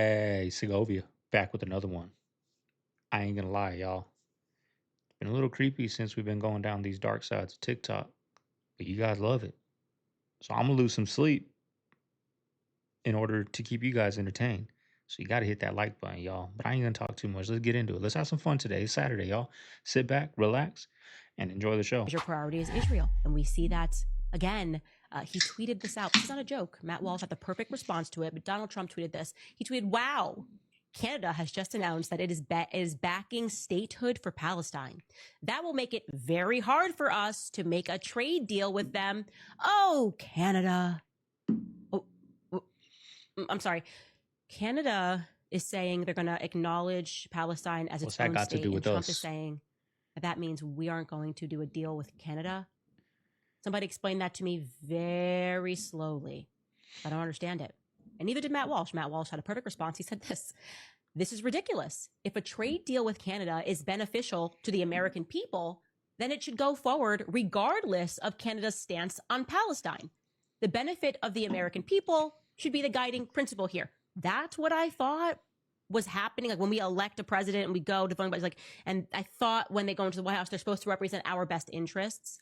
Hey, Segovia, back with another one. I ain't gonna lie, y'all. It's been a little creepy since we've been going down these dark sides of TikTok, but you guys love it. So I'm gonna lose some sleep in order to keep you guys entertained. So you gotta hit that like button, y'all. But I ain't gonna talk too much. Let's get into it. Let's have some fun today. It's Saturday, y'all. Sit back, relax, and enjoy the show. Your priority is Israel. And we see that again. He tweeted this out. This is not a joke. Matt Walsh had the perfect response to it, but Donald Trump tweeted this. He tweeted, "Wow, Canada has just announced that it is backing statehood for Palestine. That will make it very hard for us to make a trade deal with them. Oh, Canada. Oh, I'm sorry. Canada is saying they're going to acknowledge Palestine as its own state. And Trump is saying that means we aren't going to do a deal with Canada. Somebody explain that to me very slowly. I don't understand it. And neither did Matt Walsh. Matt Walsh had a perfect response. He said this is ridiculous. If a trade deal with Canada is beneficial to the American people, then it should go forward regardless of Canada's stance on Palestine. The benefit of the American people should be the guiding principle here. That's what I thought was happening. Like when we elect a president and we go to voting, and I thought when they go into the White House, they're supposed to represent our best interests.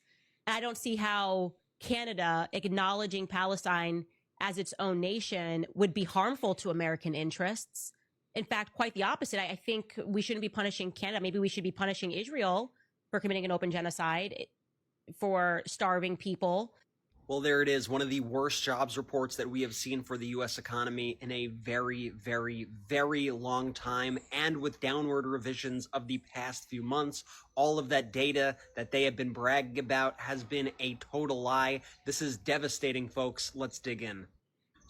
And I don't see how Canada acknowledging Palestine as its own nation would be harmful to American interests. In fact, quite the opposite. I think we shouldn't be punishing Canada. Maybe we should be punishing Israel for committing an open genocide, for starving people. Well, there it is. One of the worst jobs reports that we have seen for the U.S. economy in a very, very, very long time, and with downward revisions of the past few months. All of that data that they have been bragging about has been a total lie. This is devastating, folks. Let's dig in.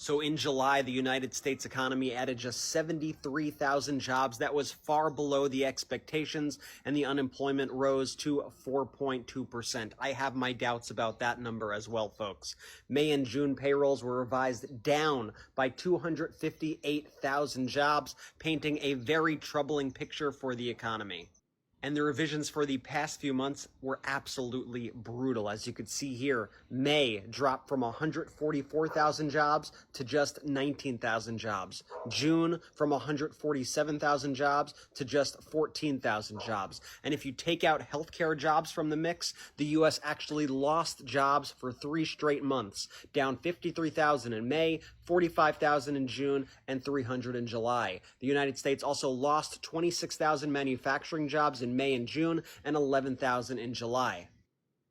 So in July, the United States economy added just 73,000 jobs. That was far below the expectations, and the unemployment rose to 4.2%. I have my doubts about that number as well, folks. May and June payrolls were revised down by 258,000 jobs, painting a very troubling picture for the economy. And the revisions for the past few months were absolutely brutal. As you could see here, May dropped from 144,000 jobs to just 19,000 jobs. June from 147,000 jobs to just 14,000 jobs. And if you take out healthcare jobs from the mix, the U.S. actually lost jobs for 3 straight months, down 53,000 in May, 45,000 in June, and 300 in July. The United States also lost 26,000 manufacturing jobs in May and June, and 11,000 in July.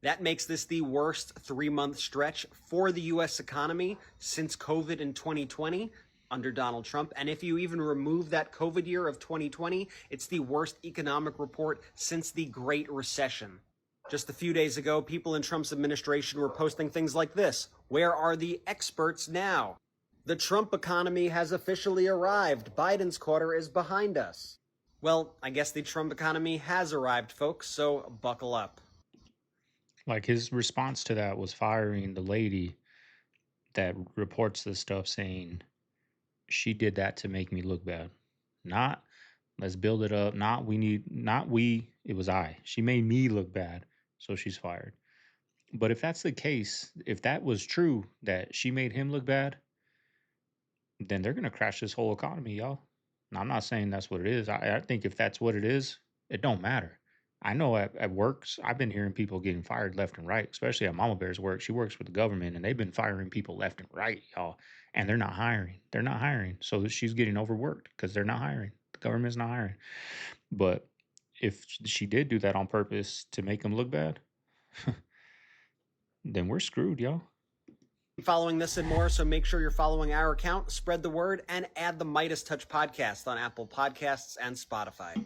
That makes this the worst 3-month stretch for the U.S. economy since COVID in 2020 under Donald Trump. And if you even remove that COVID year of 2020, it's the worst economic report since the Great Recession. Just a few days ago, people in Trump's administration were posting things like this: "Where are the experts now? The Trump economy has officially arrived. Biden's quarter is behind us." Well, I guess the Trump economy has arrived, folks, so buckle up. Like his response to that was firing the lady that reports this stuff, saying she did that to make me look bad. Not let's build it up. Not we, it was I. She made me look bad, so she's fired. But if that's the case, if that was true, that she made him look bad, then they're gonna crash this whole economy, y'all. Now, I'm not saying that's what it is. I think if that's what it is, it don't matter. I know at works, I've been hearing people getting fired left and right, especially at Mama Bear's work. She works with the government, and they've been firing people left and right, y'all. And they're not hiring. They're not hiring. So she's getting overworked because they're not hiring. The government's not hiring. But if she did do that on purpose to make them look bad, then we're screwed, y'all. Following this and more, so make sure you're following our account, spread the word, and add the Midas Touch podcast on Apple Podcasts and Spotify.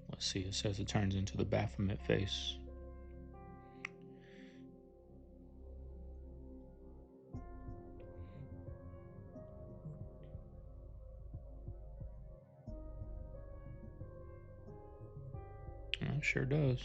Let's see, it says it turns into the Baphomet face. It sure does.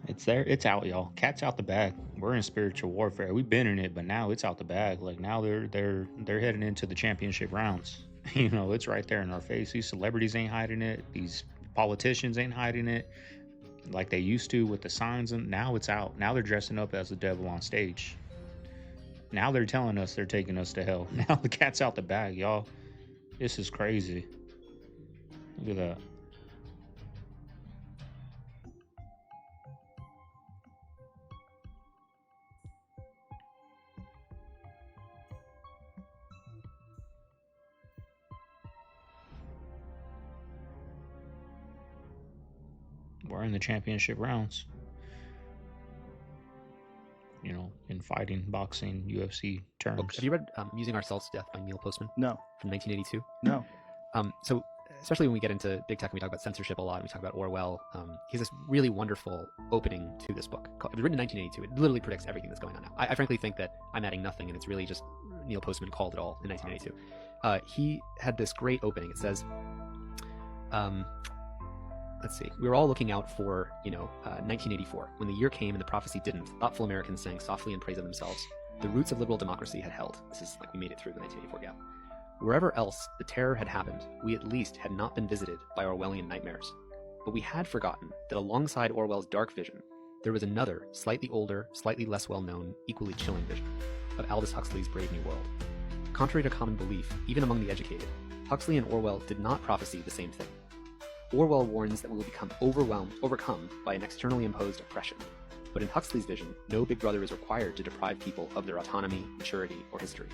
It's there. It's out, y'all. Cat's out the bag. We're in spiritual warfare. We've been in it, but now it's out the bag. Like now they're heading into the championship rounds. You know, it's right there in our face. These celebrities ain't hiding it. These politicians ain't hiding it. like they used to with the signs, and now it's out. Now they're dressing up as the devil on stage. Now they're telling us they're taking us to hell. Now the cat's out the bag, y'all. This is crazy. Look at that. We're in the championship rounds. You know, in fighting, boxing, UFC terms. Look, have you read Using Ourselves to Death by Neil Postman? No. From 1982? No. So especially when we get into big tech and we talk about censorship a lot, and we talk about Orwell, he has this really wonderful opening to this book. It was written in 1982. It literally predicts everything that's going on now. I frankly think that I'm adding nothing, and it's really just Neil Postman called it all in 1982. He had this great opening. It says, let's see. We were all looking out for, 1984. When the year came and the prophecy didn't, thoughtful Americans sang softly in praise of themselves. The roots of liberal democracy had held. This is like we made it through the 1984 gap. Wherever else the terror had happened, we at least had not been visited by Orwellian nightmares. But we had forgotten that alongside Orwell's dark vision, there was another, slightly older, slightly less well-known, equally chilling vision of Aldous Huxley's Brave New World. Contrary to common belief, even among the educated, Huxley and Orwell did not prophesy the same thing. Orwell warns that we will become overcome by an externally imposed oppression. But in Huxley's vision, no big brother is required to deprive people of their autonomy, maturity, or history.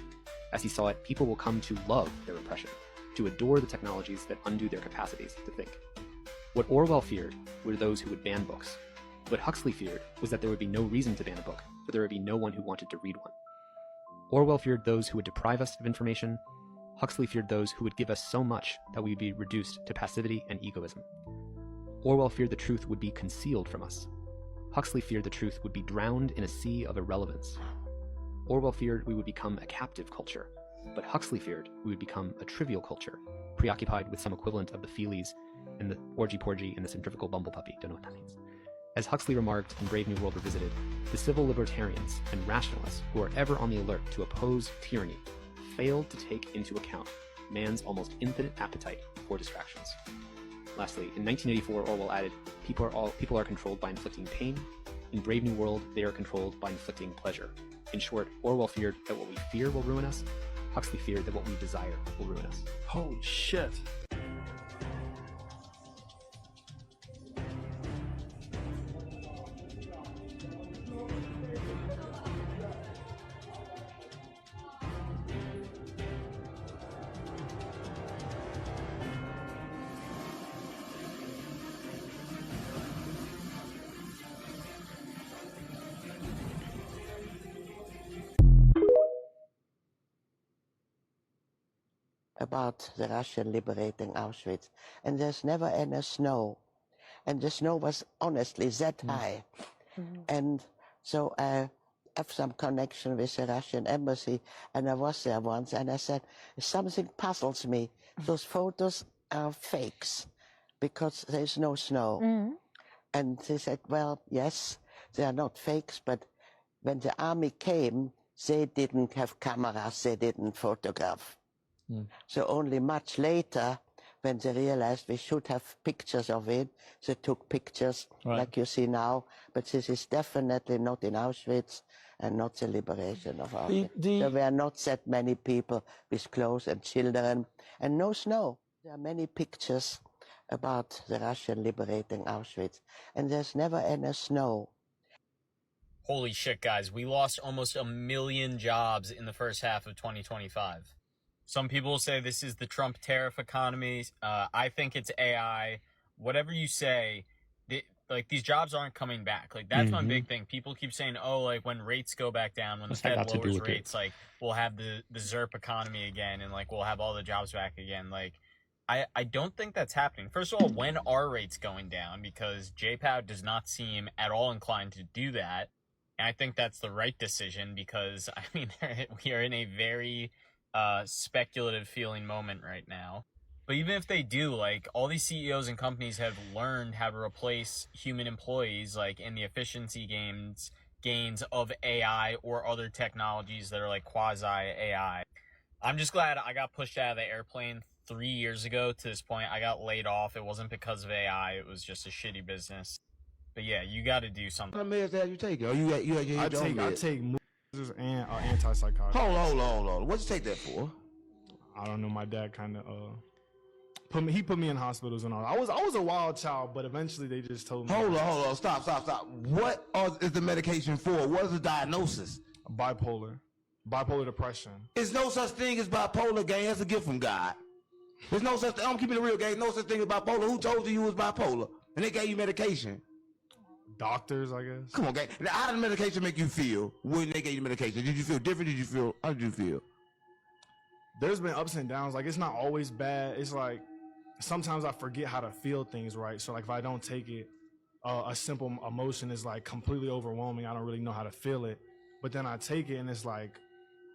As he saw it, people will come to love their oppression, to adore the technologies that undo their capacities to think. What Orwell feared were those who would ban books. What Huxley feared was that there would be no reason to ban a book, for there would be no one who wanted to read one. Orwell feared those who would deprive us of information. Huxley feared those who would give us so much that we would be reduced to passivity and egoism. Orwell feared the truth would be concealed from us. Huxley feared the truth would be drowned in a sea of irrelevance. Orwell feared we would become a captive culture, but Huxley feared we would become a trivial culture, preoccupied with some equivalent of the feelies and the orgy-porgy and the centrifugal bumblepuppy. Don't know what that means. As Huxley remarked in Brave New World Revisited, the civil libertarians and rationalists who are ever on the alert to oppose tyranny failed to take into account man's almost infinite appetite for distractions. Lastly, in 1984, Orwell added, people are controlled by inflicting pain. In Brave New World, they are controlled by inflicting pleasure. In short, Orwell feared that what we fear will ruin us. Huxley feared that what we desire will ruin us. Holy shit. About the Russian liberating Auschwitz, and there's never any snow, and the snow was honestly that high. And so I have some connection with the Russian embassy, and I was there once, and I said, something puzzles me. Those photos are fakes because there's no snow. And they said, well, yes, they are not fakes, but when the army came, they didn't have cameras, they didn't photograph. So only much later, when they realized we should have pictures of it, they took pictures like you see now. But this is definitely not in Auschwitz and not the liberation of Auschwitz. There were not that many people with clothes and children and no snow. There are many pictures about the Russian liberating Auschwitz, and there's never any snow. Holy shit, guys. We lost almost 1 million jobs in the first half of 2025. Some people say this is the Trump tariff economy. I think it's AI. Whatever you say, these jobs aren't coming back. Like, that's my big thing. People keep saying, oh, like, when rates go back down, when the Fed lowers rates, like, we'll have the ZERP economy again, and, like, we'll have all the jobs back again. Like, I don't think that's happening. First of all, when are rates going down? Because JPOW does not seem at all inclined to do that. And I think that's the right decision because, I mean, we are in a very speculative feeling moment right now. But even if they do, like, all these CEOs and companies have learned how to replace human employees, like, in the efficiency gains of AI or other technologies that are like quasi AI. I'm just glad I got pushed out of the airplane 3 years ago to this point. I got laid off. It wasn't because of AI. It was just a shitty business. But yeah, you got to do something. What meds have you taking? Or you I take movies and antipsychotics. Hold on. What you take that for? I don't know. My dad kind of put me in hospitals and all. I was a wild child, but eventually they just told me. Hold on. Stop. What is the medication for? What is the diagnosis? Bipolar depression. There's no such thing as bipolar, gang. That's a gift from God. There's no such thing. I'm keeping it real, gang. No such thing as bipolar. Who told you was bipolar? And they gave you medication. Doctors, I guess. Come on, gang. Now, how did the medication make you feel when they gave you medication? Did you feel different? How did you feel? There's been ups and downs. Like, it's not always bad. It's like sometimes I forget how to feel things, right? So like if I don't take it, a simple emotion is like completely overwhelming. I don't really know how to feel it. But then I take it and it's like,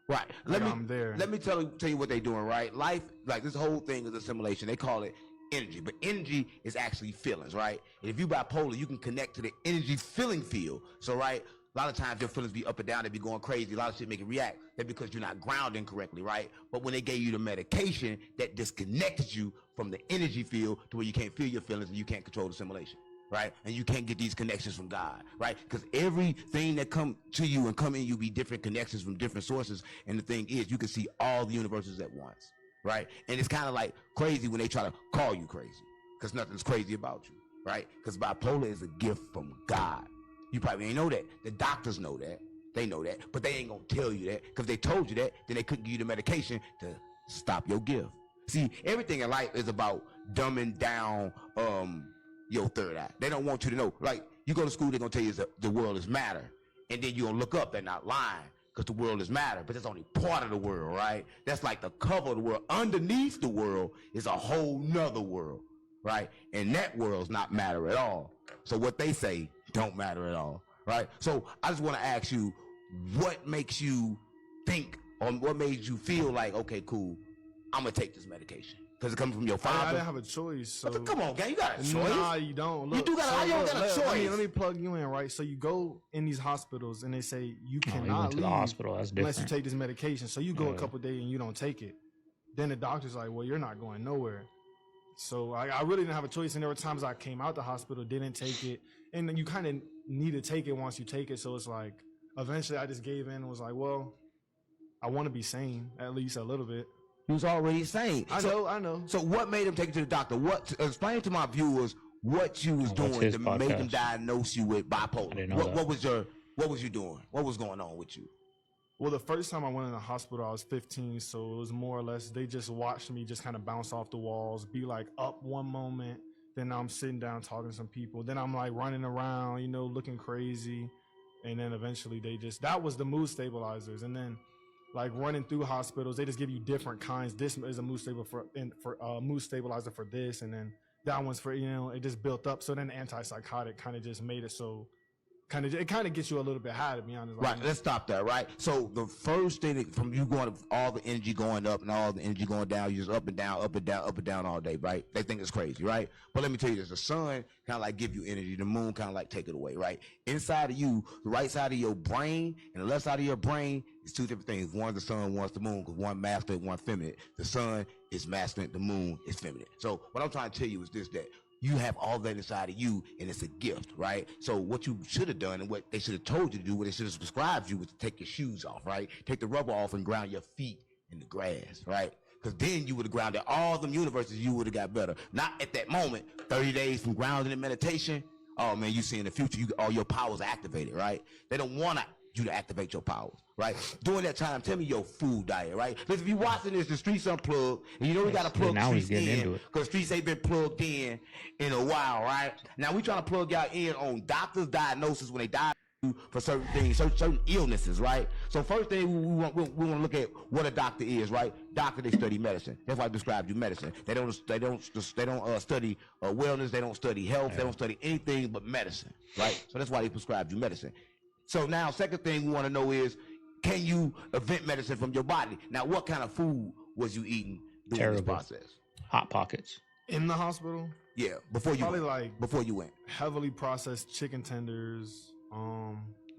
right. I'm there. Let me tell you what they're doing, right? Life, like this whole thing is a simulation. They call it energy, but energy is actually feelings, right? And if you bipolar, you can connect to the energy feeling field. So, right, a lot of times your feelings be up and down, they be going crazy. A lot of shit make it react. That's because you're not grounding correctly, right? But when they gave you the medication, that disconnects you from the energy field to where you can't feel your feelings and you can't control the simulation, right? And you can't get these connections from God, right? Because everything that come to you and come in you be different connections from different sources. And the thing is, you can see all the universes at once, right? And it's kind of like crazy when they try to call you crazy because nothing's crazy about you, right? Because bipolar is a gift from God. You probably ain't know that. The doctors know that. They know that. But they ain't going to tell you that because if they told you that, then they couldn't give you the medication to stop your gift. See, everything in life is about dumbing down your third eye. They don't want you to know. Like, you go to school, they're going to tell you the world is matter. And then you're going to look up, they're not lying because the world is matter. But that's only part of the world, right? That's like the cover of the world. Underneath the world is a whole nother world, right? And that world's not matter at all. So what they say don't matter at all, right? So I just want to ask you, what makes you think or what made you feel like, okay, cool, I'm going to take this medication? Because it comes from your father. I didn't have a choice. So. Come on, gang, you got a choice. Nah, you don't. Look, you do got. So you don't got a choice. Let me plug you in, right? So you go in these hospitals and they say you you cannot went to leave the hospital. That's unless different. you take this medication. So you go a couple of days and you don't take it. Then the doctor's like, well, you're not going nowhere. So I really didn't have a choice. And there were times I came out the hospital, didn't take it, and then you kind of need to take it once you take it. So it's like eventually I just gave in and was like, well, I want to be sane at least a little bit. He was already sane. I know. So what made him take you to the doctor? Explain to my viewers what you was doing to make him diagnose you with bipolar. I didn't know what was you doing? What was going on with you? Well, the first time I went in the hospital, I was 15, so it was more or less, they just watched me just kind of bounce off the walls, be like up one moment, then I'm sitting down talking to some people, then I'm like running around, looking crazy, and then eventually that was the mood stabilizers, and then like running through hospitals, they just give you different kinds. This is a mood mood stabilizer for this, and then that one's for, it just built up, so then the antipsychotic kind of just made it so it kind of gets you a little bit high, to be honest. Right, let's stop that, right? So the first thing from you going to all the energy going up and all the energy going down, you just up and down, up and down, up and down all day, right? They think it's crazy, right? But let me tell you this, the sun kind of like give you energy, the moon kind of like take it away, right? Inside of you, the right side of your brain and the left side of your brain is two different things. One's the sun, one's the moon, because one masculine, one feminine. The sun is masculine, the moon is feminine. So what I'm trying to tell you is this, that you have all that inside of you, and it's a gift, right? So what you should have done and what they should have told you to do, what they should have prescribed you was to take your shoes off, right? Take the rubber off and ground your feet in the grass, right? Because then you would have grounded all them universes, you would have got better. Not at that moment, 30 days from grounding and meditation, oh man, you see in the future, all your powers activated, right? They don't want you to activate your powers, right? During that time, tell me your food diet, right? Because if you're watching this, the streets unplugged, and we got to plug the streets in, because streets ain't been plugged in a while, right? Now we trying to plug y'all in on doctors' diagnosis when they die for certain things, certain illnesses, right? So first thing we want to look at what a doctor is, right? Doctor, they study medicine. That's why I described you medicine. They don't study wellness. They don't study health. They don't study anything but medicine, right? So that's why they prescribed you medicine. So now, second thing we want to know is, can you invent medicine from your body? Now, what kind of food was you eating during this process? Hot Pockets. In the hospital? Yeah, before you went. Heavily processed chicken tenders,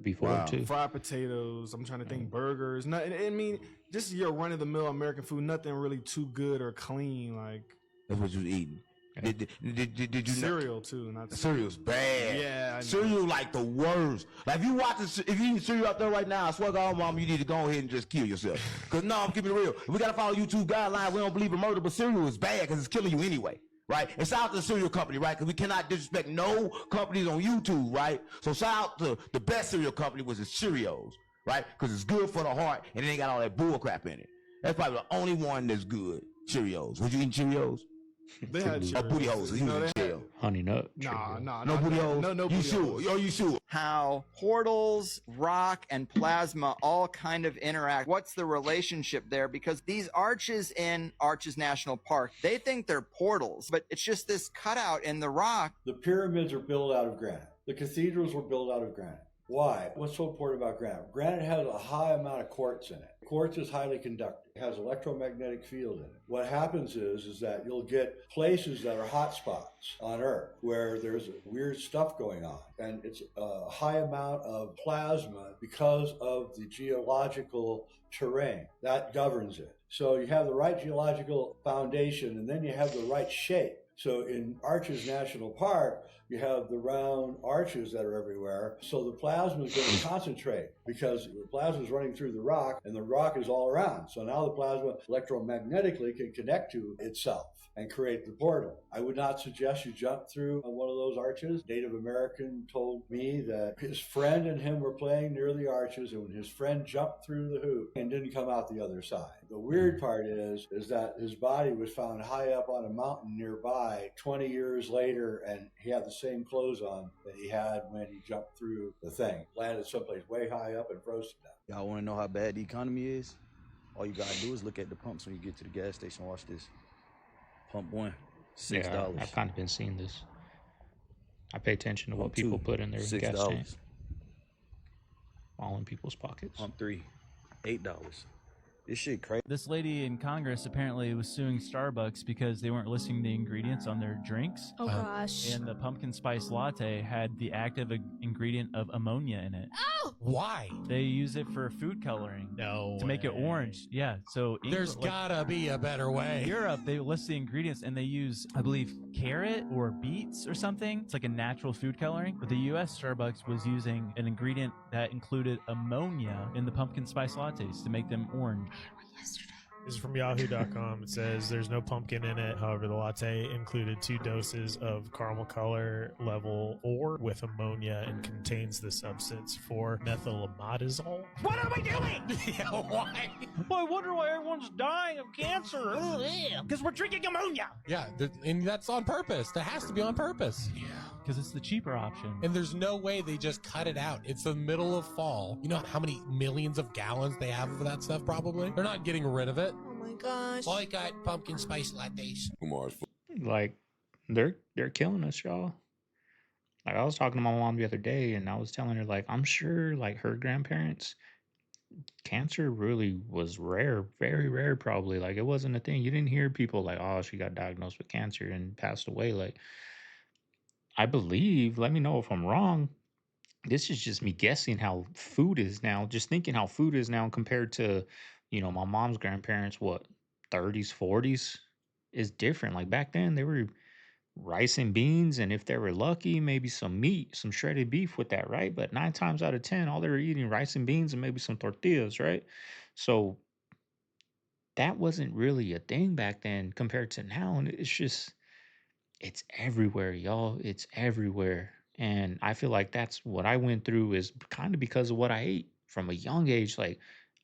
Before too. fried potatoes. I'm trying to think burgers. I mean, just your run of the mill American food. Nothing really too good or clean. Like that's what you was eating. Yeah. Did you know? Cereal too, not Cereal's bad. Yeah, I know. Cereal like the worst. Like if you eat cereal out there right now, I swear to God, mom, you need to go ahead and just kill yourself. Cause no, I'm keeping it real. We gotta follow YouTube guidelines. We don't believe in murder, but cereal is bad because it's killing you anyway. Right? And shout out to the cereal company, right? Because we cannot disrespect no companies on YouTube, right? So shout out to the best cereal company, was the Cheerios, right? Because it's good for the heart and it ain't got all that bull crap in it. That's probably the only one that's good. Cheerios. Would you eat Cheerios? They had Or booty holes. You know in jail. Honey nut. Nah. No booty holes? No You booty sure? holes. Yo, you sure? How portals, rock, and plasma all kind of interact. What's the relationship there? Because these arches in Arches National Park, they think they're portals, but it's just this cutout in the rock. The pyramids are built out of granite. The cathedrals were built out of granite. Why? What's so important about granite? Granite has a high amount of quartz in it. Quartz is highly conductive. It has electromagnetic field in it. What happens is that you'll get places that are hot spots on Earth where there's weird stuff going on. And it's a high amount of plasma because of the geological terrain. That governs it. So you have the right geological foundation and then you have the right shape. So in Arches National Park, you have the round arches that are everywhere. So the plasma is going to concentrate because the plasma is running through the rock and the rock is all around. So now the plasma electromagnetically can connect to itself and create the portal. I would not suggest you jump through one of those arches. Native American told me that his friend and him were playing near the arches and when his friend jumped through the hoop and didn't come out the other side. The weird part is that his body was found high up on a mountain nearby 20 years later and he had the same clothes on that he had when he jumped through the thing. Landed someplace way high up and froze to death. Y'all want to know how bad the economy is? All you gotta do is look at the pumps when you get to the gas station. Watch this. Pump one, $6. Yeah, I've kind of been seeing this. I pay attention to what Pump people two, put in their gas tank. $6. All in people's pockets. Pump three, $8. This shit crazy. This lady in Congress apparently was suing Starbucks because they weren't listing the ingredients on their drinks. Oh gosh. And the pumpkin spice latte had the active ingredient of ammonia in it. Oh! Why? They use it for food coloring. No To make it orange. Yeah. So There's gotta be a better way. In Europe, they list the ingredients and they use, I believe, carrot or beets or something. It's like a natural food coloring. But the US Starbucks was using an ingredient that included ammonia in the pumpkin spice lattes to make them orange. This is from yahoo.com. It says there's no pumpkin in it. However, the latte included 2 doses of caramel color level 4 with ammonia and contains the substance for methylamidazole. What are we doing? Yeah, why? Well, I wonder why everyone's dying of cancer. Because we're drinking ammonia. Yeah, and that's on purpose. That has to be on purpose. Yeah. Because it's the cheaper option. And there's no way they just cut it out. It's the middle of fall. You know how many millions of gallons they have of that stuff probably? They're not getting rid of it. Oh my gosh. Well, I got pumpkin spice lattes. Like they're killing us, y'all. Like I was talking to my mom the other day and I was telling her like I'm sure like her grandparents cancer really was rare, very rare probably. Like it wasn't a thing. You didn't hear people like, oh, she got diagnosed with cancer and passed away. Like I believe, let me know if I'm wrong. This is just me guessing how food is now, just thinking how food is now compared to, my mom's grandparents, what, 30s, 40s is different. Like back then, they were rice and beans, and if they were lucky, maybe some meat, some shredded beef with that, right? But 9 times out of 10, all they were eating rice and beans and maybe some tortillas, right? So that wasn't really a thing back then compared to now. And it's everywhere, y'all. It's everywhere. And I feel like that's what I went through is kind of because of what I ate from a young age, like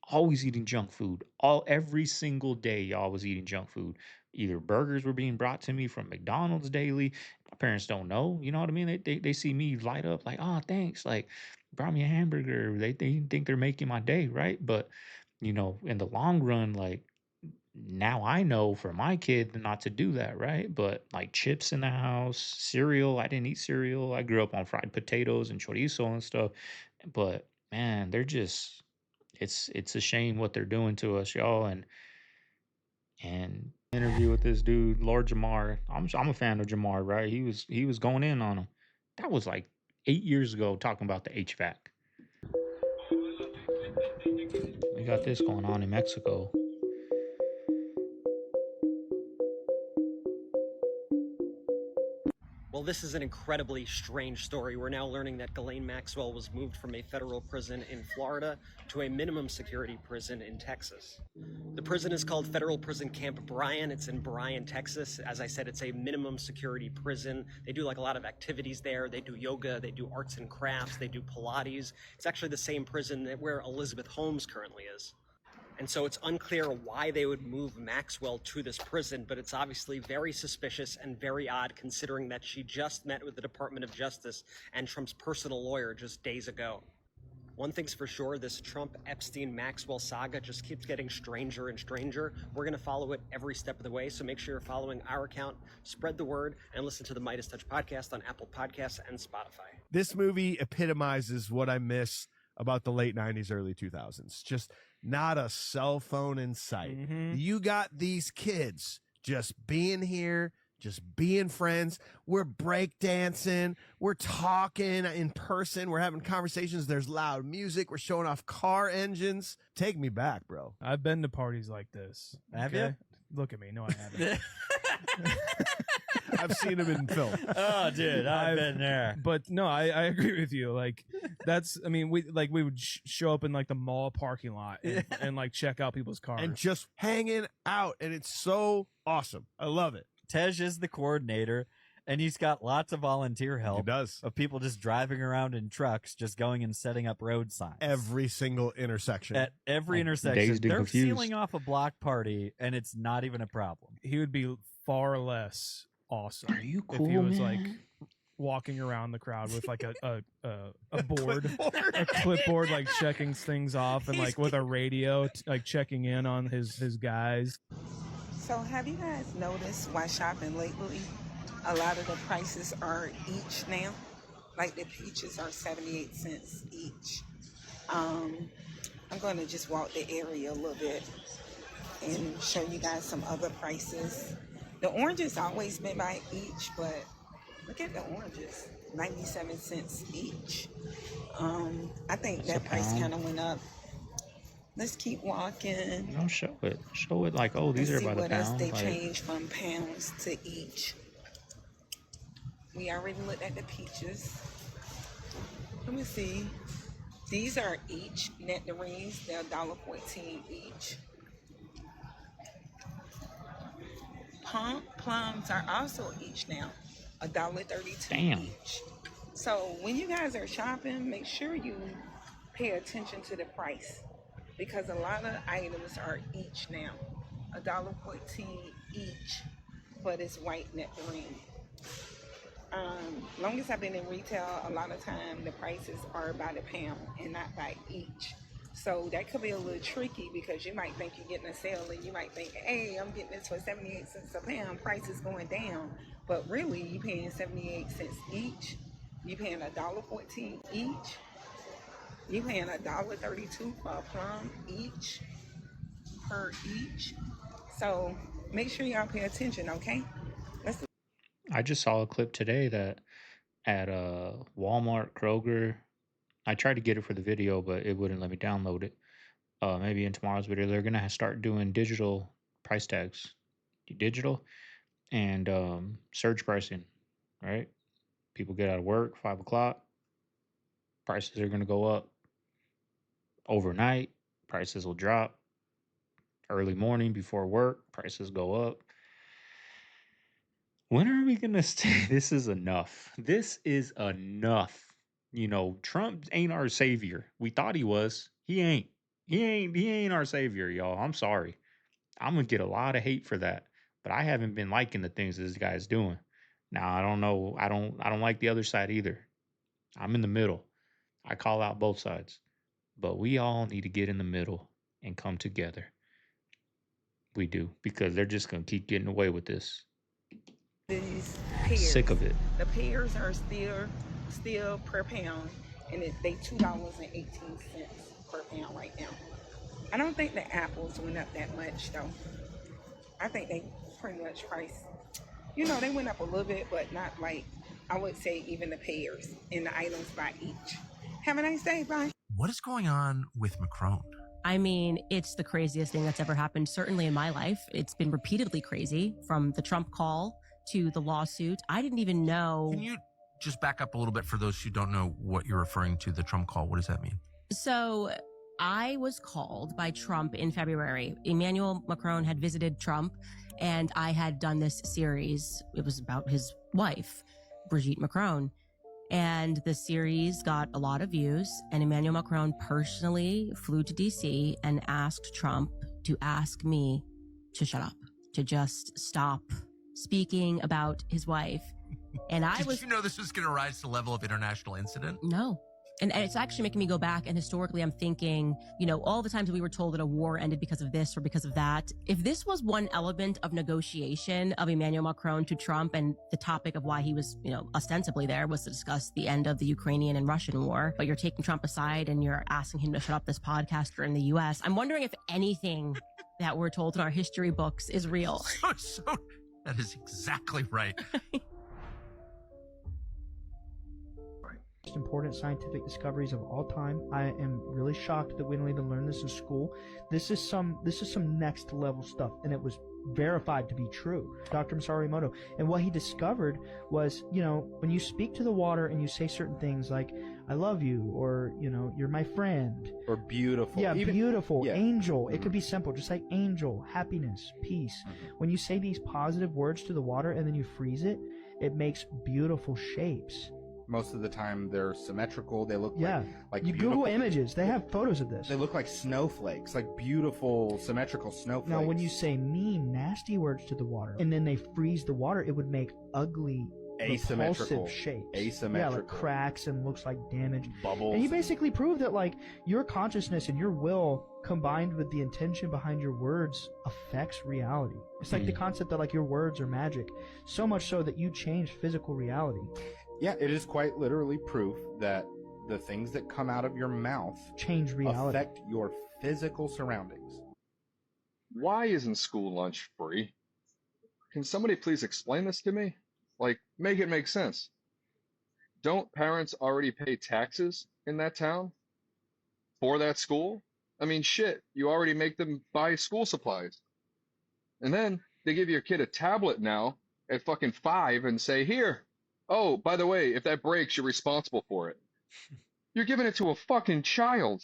always eating junk food. Every single day, y'all was eating junk food. Either burgers were being brought to me from McDonald's daily. My parents don't know, you know what I mean? They see me light up like, oh, thanks. Like, brought me a hamburger. They think they're making my day, right? But, in the long run, like, now I know for my kid not to do that, right? But like chips in the house, cereal, I didn't eat cereal. I grew up on fried potatoes and chorizo and stuff. But man, it's a shame what they're doing to us, y'all. And interview with this dude, Lord Jamar. I'm a fan of Jamar, right? He was going in on him. That was like 8 years ago talking about the HVAC. We got this going on in Mexico. this is an incredibly strange story. We're now learning that Ghislaine Maxwell was moved from a federal prison in Florida to a minimum security prison in Texas. The prison is called Federal Prison Camp Bryan. It's in Bryan, Texas. As I said, it's a minimum security prison. They do like a lot of activities there. They do yoga, they do arts and crafts, they do Pilates. It's actually the same prison where Elizabeth Holmes currently is. And so it's unclear why they would move Maxwell to this prison, but it's obviously very suspicious and very odd considering that she just met with the Department of Justice and Trump's personal lawyer just days ago. One thing's for sure, this Trump-Epstein-Maxwell saga just keeps getting stranger and stranger. We're going to follow it every step of the way, so make sure you're following our account, spread the word, and listen to the Midas Touch podcast on Apple Podcasts and Spotify. This movie epitomizes what I miss about the late 90s, early 2000s. Just not a cell phone in sight. You got these kids just being here, just being friends. We're breakdancing. We're talking in person. We're having conversations. There's loud music. We're showing off car engines. Take me back, bro. I've been to parties like this. Have you? Look at me. No, I haven't. I've seen them in film. Oh, dude, I've been there. But no, I agree with you. Like, that's, I mean, we would show up in like the mall parking lot and like check out people's cars and just hanging out. And it's so awesome. I love it. Tej is the coordinator, and he's got lots of volunteer help. He does. Of people just driving around in trucks, just going and setting up road signs. Every single intersection. At every intersection. They're sealing off a block party, and it's not even a problem. He would be far less awesome. Are you cool, if he was man? like walking around the crowd with like a board, a clipboard, like checking things off, and like with a radio, like checking in on his guys. So have you guys noticed while shopping lately, a lot of the prices are each now? Like the peaches are 78 cents each. I'm going to just walk the area a little bit and show you guys some other prices. The oranges always been by each, but look at the oranges, 97 cents each. I think that price kind of went up. Let's keep walking. No, show it. Show it like, oh, these are by the pound. Let's see what else they like, changed from pounds to each. We already looked at the peaches. Let me see. These are each nectarines. They're $1.14 each. Plums are also each now, $1.32 each. So when you guys are shopping, make sure you pay attention to the price, because a lot of items are each now, $1.14 each for this white nectarine. Long as I've been in retail, a lot of time the prices are by the pound and not by each. So that could be a little tricky, because you might think you're getting a sale and you might think, hey, I'm getting this for 78 cents a pound, price is going down. But really, you're paying 78 cents each. You're paying $1.14 each. You're paying $1.32 for a plum each, per each. So make sure y'all pay attention, okay? I just saw a clip today that at Walmart, Kroger, I tried to get it for the video, but it wouldn't let me download it. Maybe in tomorrow's video, they're gonna start doing digital price tags, digital and surge pricing. Right? People get out of work 5 o'clock. Prices are gonna go up. Overnight, prices will drop. Early morning before work, prices go up. When are we gonna say this is enough? This is enough. You know, Trump ain't our savior. We thought he was. He ain't. He ain't our savior, y'all. I'm sorry. I'm gonna get a lot of hate for that. But I haven't been liking the things this guy's doing. Now, I don't know. I don't like the other side either. I'm in the middle. I call out both sides. But we all need to get in the middle and come together. We do, because they're just gonna keep getting away with this. These pears. Sick of it. The pears are still per pound, and they $2.18 per pound right now. I don't think the apples went up that much though. I think they pretty much price, you know, they went up a little bit, but not like, I would say even the pears and the items by each. Have a nice day, bye. What is going on with Macron? I mean, it's the craziest thing that's ever happened, certainly in my life. It's been repeatedly crazy, from the Trump call to the lawsuit. I didn't even know. Can you just back up a little bit for those who don't know what you're referring to, the Trump call? What does that mean? So I was called by Trump in February. Emmanuel Macron had visited Trump, and I had done this series. It was about his wife, Brigitte Macron. And the series got a lot of views, and Emmanuel Macron personally flew to DC and asked Trump to ask me to shut up, to just stop speaking about his wife. And Did you know this was going to rise to the level of international incident? No. And it's actually making me go back, and historically I'm thinking, you know, all the times we were told that a war ended because of this or because of that. If this was one element of negotiation of Emmanuel Macron to Trump, and the topic of why he was, you know, ostensibly there was to discuss the end of the Ukrainian and Russian war, but you're taking Trump aside and you're asking him to shut up this podcaster in the US, I'm wondering if anything that we're told in our history books is real. So that is exactly right. Most important scientific discoveries of all time. I am really shocked that we don't even learn this in school. This is some next level stuff, and it was verified to be true. Dr. Masaru Emoto, and what he discovered was, you know, when you speak to the water and you say certain things like "I love you" or, you know, "You're my friend," or "beautiful," beautiful, angel. It could be simple, just like angel, happiness, peace. When you say these positive words to the water and then you freeze it, it makes beautiful shapes. Most of the time they're symmetrical. They look like you Google images. They have photos of this. They look like snowflakes, like beautiful symmetrical snowflakes. Now, when you say mean, nasty words to the water, and then they freeze the water, it would make ugly, asymmetrical shapes. Asymmetrical. Yeah, like cracks and looks like damage. Bubbles. And he basically proved that, like, your consciousness and your will combined with the intention behind your words affects reality. It's like the concept that, like, your words are magic. So much so that you change physical reality. Yeah, it is quite literally proof that the things that come out of your mouth change reality, affect your physical surroundings. Why isn't school lunch free? Can somebody please explain this to me? Like, make it make sense. Don't parents already pay taxes in that town for that school? I mean, shit, you already make them buy school supplies. And then they give your kid a tablet now at fucking 5 and say, here, oh, by the way, if that breaks, you're responsible for it. You're giving it to a fucking child.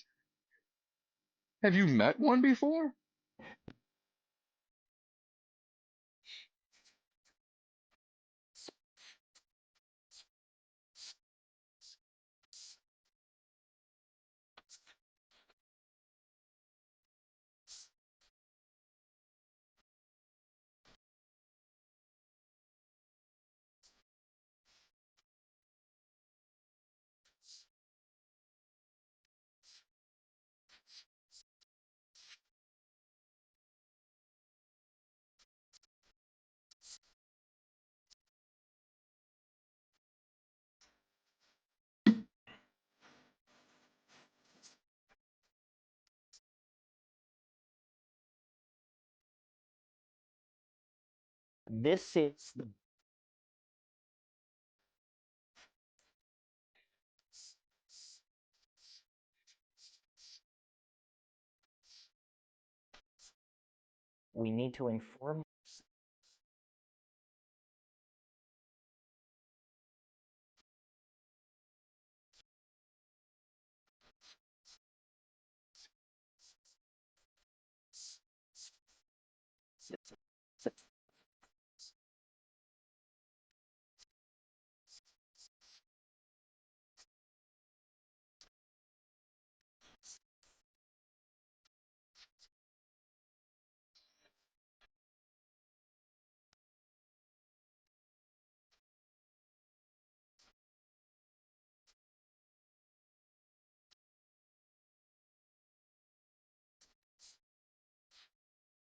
Have you met one before? This is the we need to inform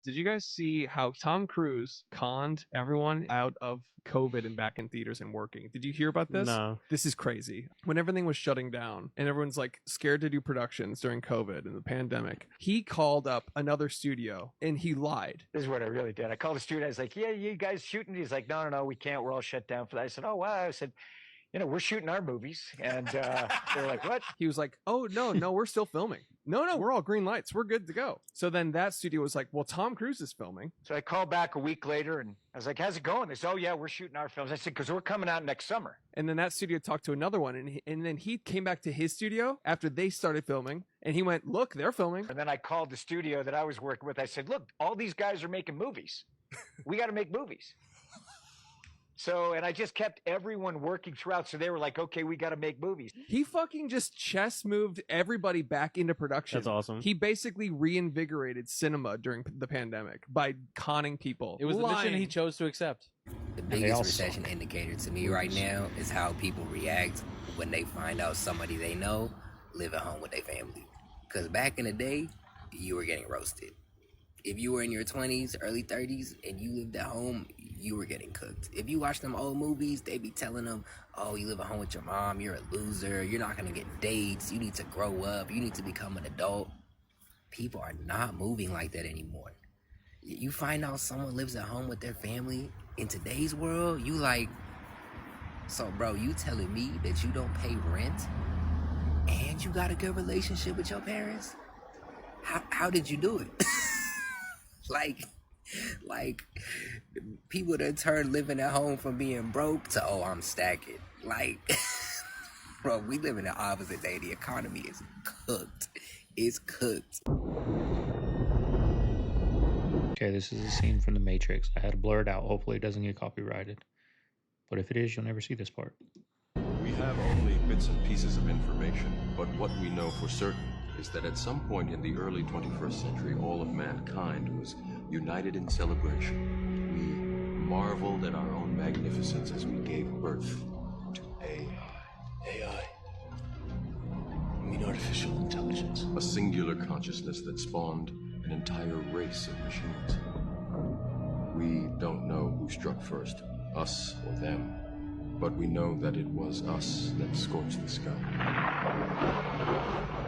Did you guys see how Tom Cruise conned everyone out of COVID and back in theaters and working? Did you hear about this? No. This is crazy. When everything was shutting down and everyone's like scared to do productions during COVID and the pandemic, he called up another studio and he lied. This is what I really did. I called the studio. I was like, yeah, you guys shooting? He's like, no, we can't. We're all shut down for that. I said, oh, wow. I said, we're shooting our movies. And they're like, what? He was like, oh, no, we're still filming. No, we're all green lights. We're good to go. So then that studio was like, well, Tom Cruise is filming. So I called back a week later and I was like, how's it going? They said, oh, yeah, we're shooting our films. I said, because we're coming out next summer. And then that studio talked to another one. And then he came back to his studio after they started filming. And he went, look, they're filming. And then I called the studio that I was working with. I said, look, all these guys are making movies. We got to make movies. So, and I just kept everyone working throughout. So they were like, okay, we got to make movies. He fucking just chess moved everybody back into production. That's awesome. He basically reinvigorated cinema during the pandemic by conning people. It was the mission he chose to accept. The biggest recession indicator to me right now is how people react when they find out somebody they know live at home with their family. Because back in the day, you were getting roasted. If you were in your 20s, early 30s, and you lived at home, you were getting cooked. If you watch them old movies, they be telling them, oh, you live at home with your mom, you're a loser, you're not gonna get dates, you need to grow up, you need to become an adult. People are not moving like that anymore. You find out someone lives at home with their family in today's world, you like, so bro, you telling me that you don't pay rent and you got a good relationship with your parents? How did you do it? Like people that turn living at home from being broke to, oh, I'm stacking. Like, bro, we live in the opposite day. The economy is cooked. It's cooked. Okay, this is a scene from The Matrix. I had to blur it out. Hopefully it doesn't get copyrighted. But if it is, you'll never see this part. We have only bits and pieces of information, but what we know for certain is that at some point in the early 21st century, all of mankind was united in celebration. We marveled at our own magnificence as we gave birth to AI. AI. I mean artificial intelligence. A singular consciousness that spawned an entire race of machines. We don't know who struck first, us or them, but we know that it was us that scorched the sky.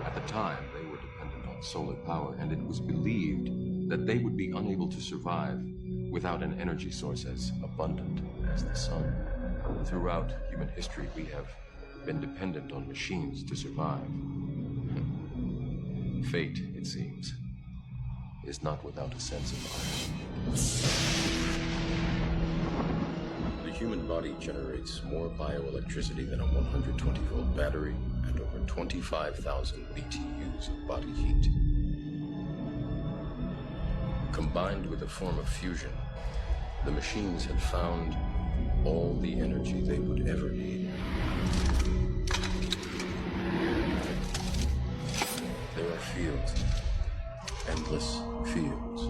At the time, they were dependent on solar power, and it was believed that they would be unable to survive without an energy source as abundant as the sun. Throughout human history, we have been dependent on machines to survive. Fate, it seems, is not without a sense of irony. The human body generates more bioelectricity than a 120-volt battery and over 25,000 BTUs of body heat. Combined with a form of fusion, the machines had found all the energy they would ever need. There are fields, endless fields,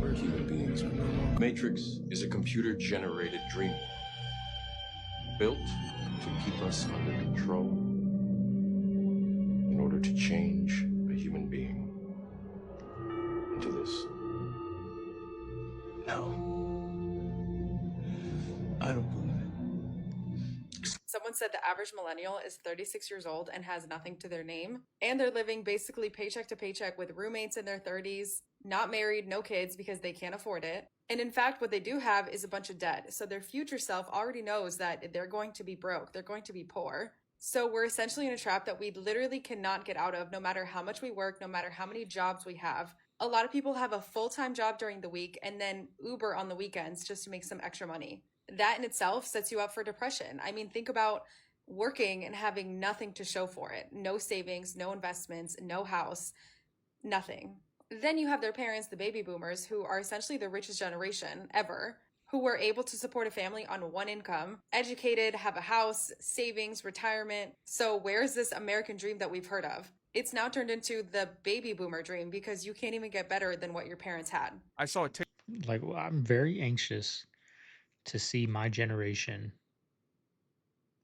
where human beings are no longer. Matrix is a computer-generated dream, built to keep us under control in order to change a human being into this. No. I don't believe it. Someone said the average millennial is 36 years old and has nothing to their name, and they're living basically paycheck to paycheck with roommates in their 30s, not married, no kids because they can't afford it. And in fact, what they do have is a bunch of debt. So their future self already knows that they're going to be broke, they're going to be poor. So we're essentially in a trap that we literally cannot get out of no matter how much we work, no matter how many jobs we have. A lot of people have a full-time job during the week and then Uber on the weekends just to make some extra money. That in itself sets you up for depression. I mean, think about working and having nothing to show for it. No savings, no investments, no house, nothing. Then you have their parents, the baby boomers, who are essentially the richest generation ever, who were able to support a family on one income, educated, have a house, savings, retirement. So where's this American dream that we've heard of? It's now turned into the baby boomer dream because you can't even get better than what your parents had. I saw a Like, I'm very anxious to see my generation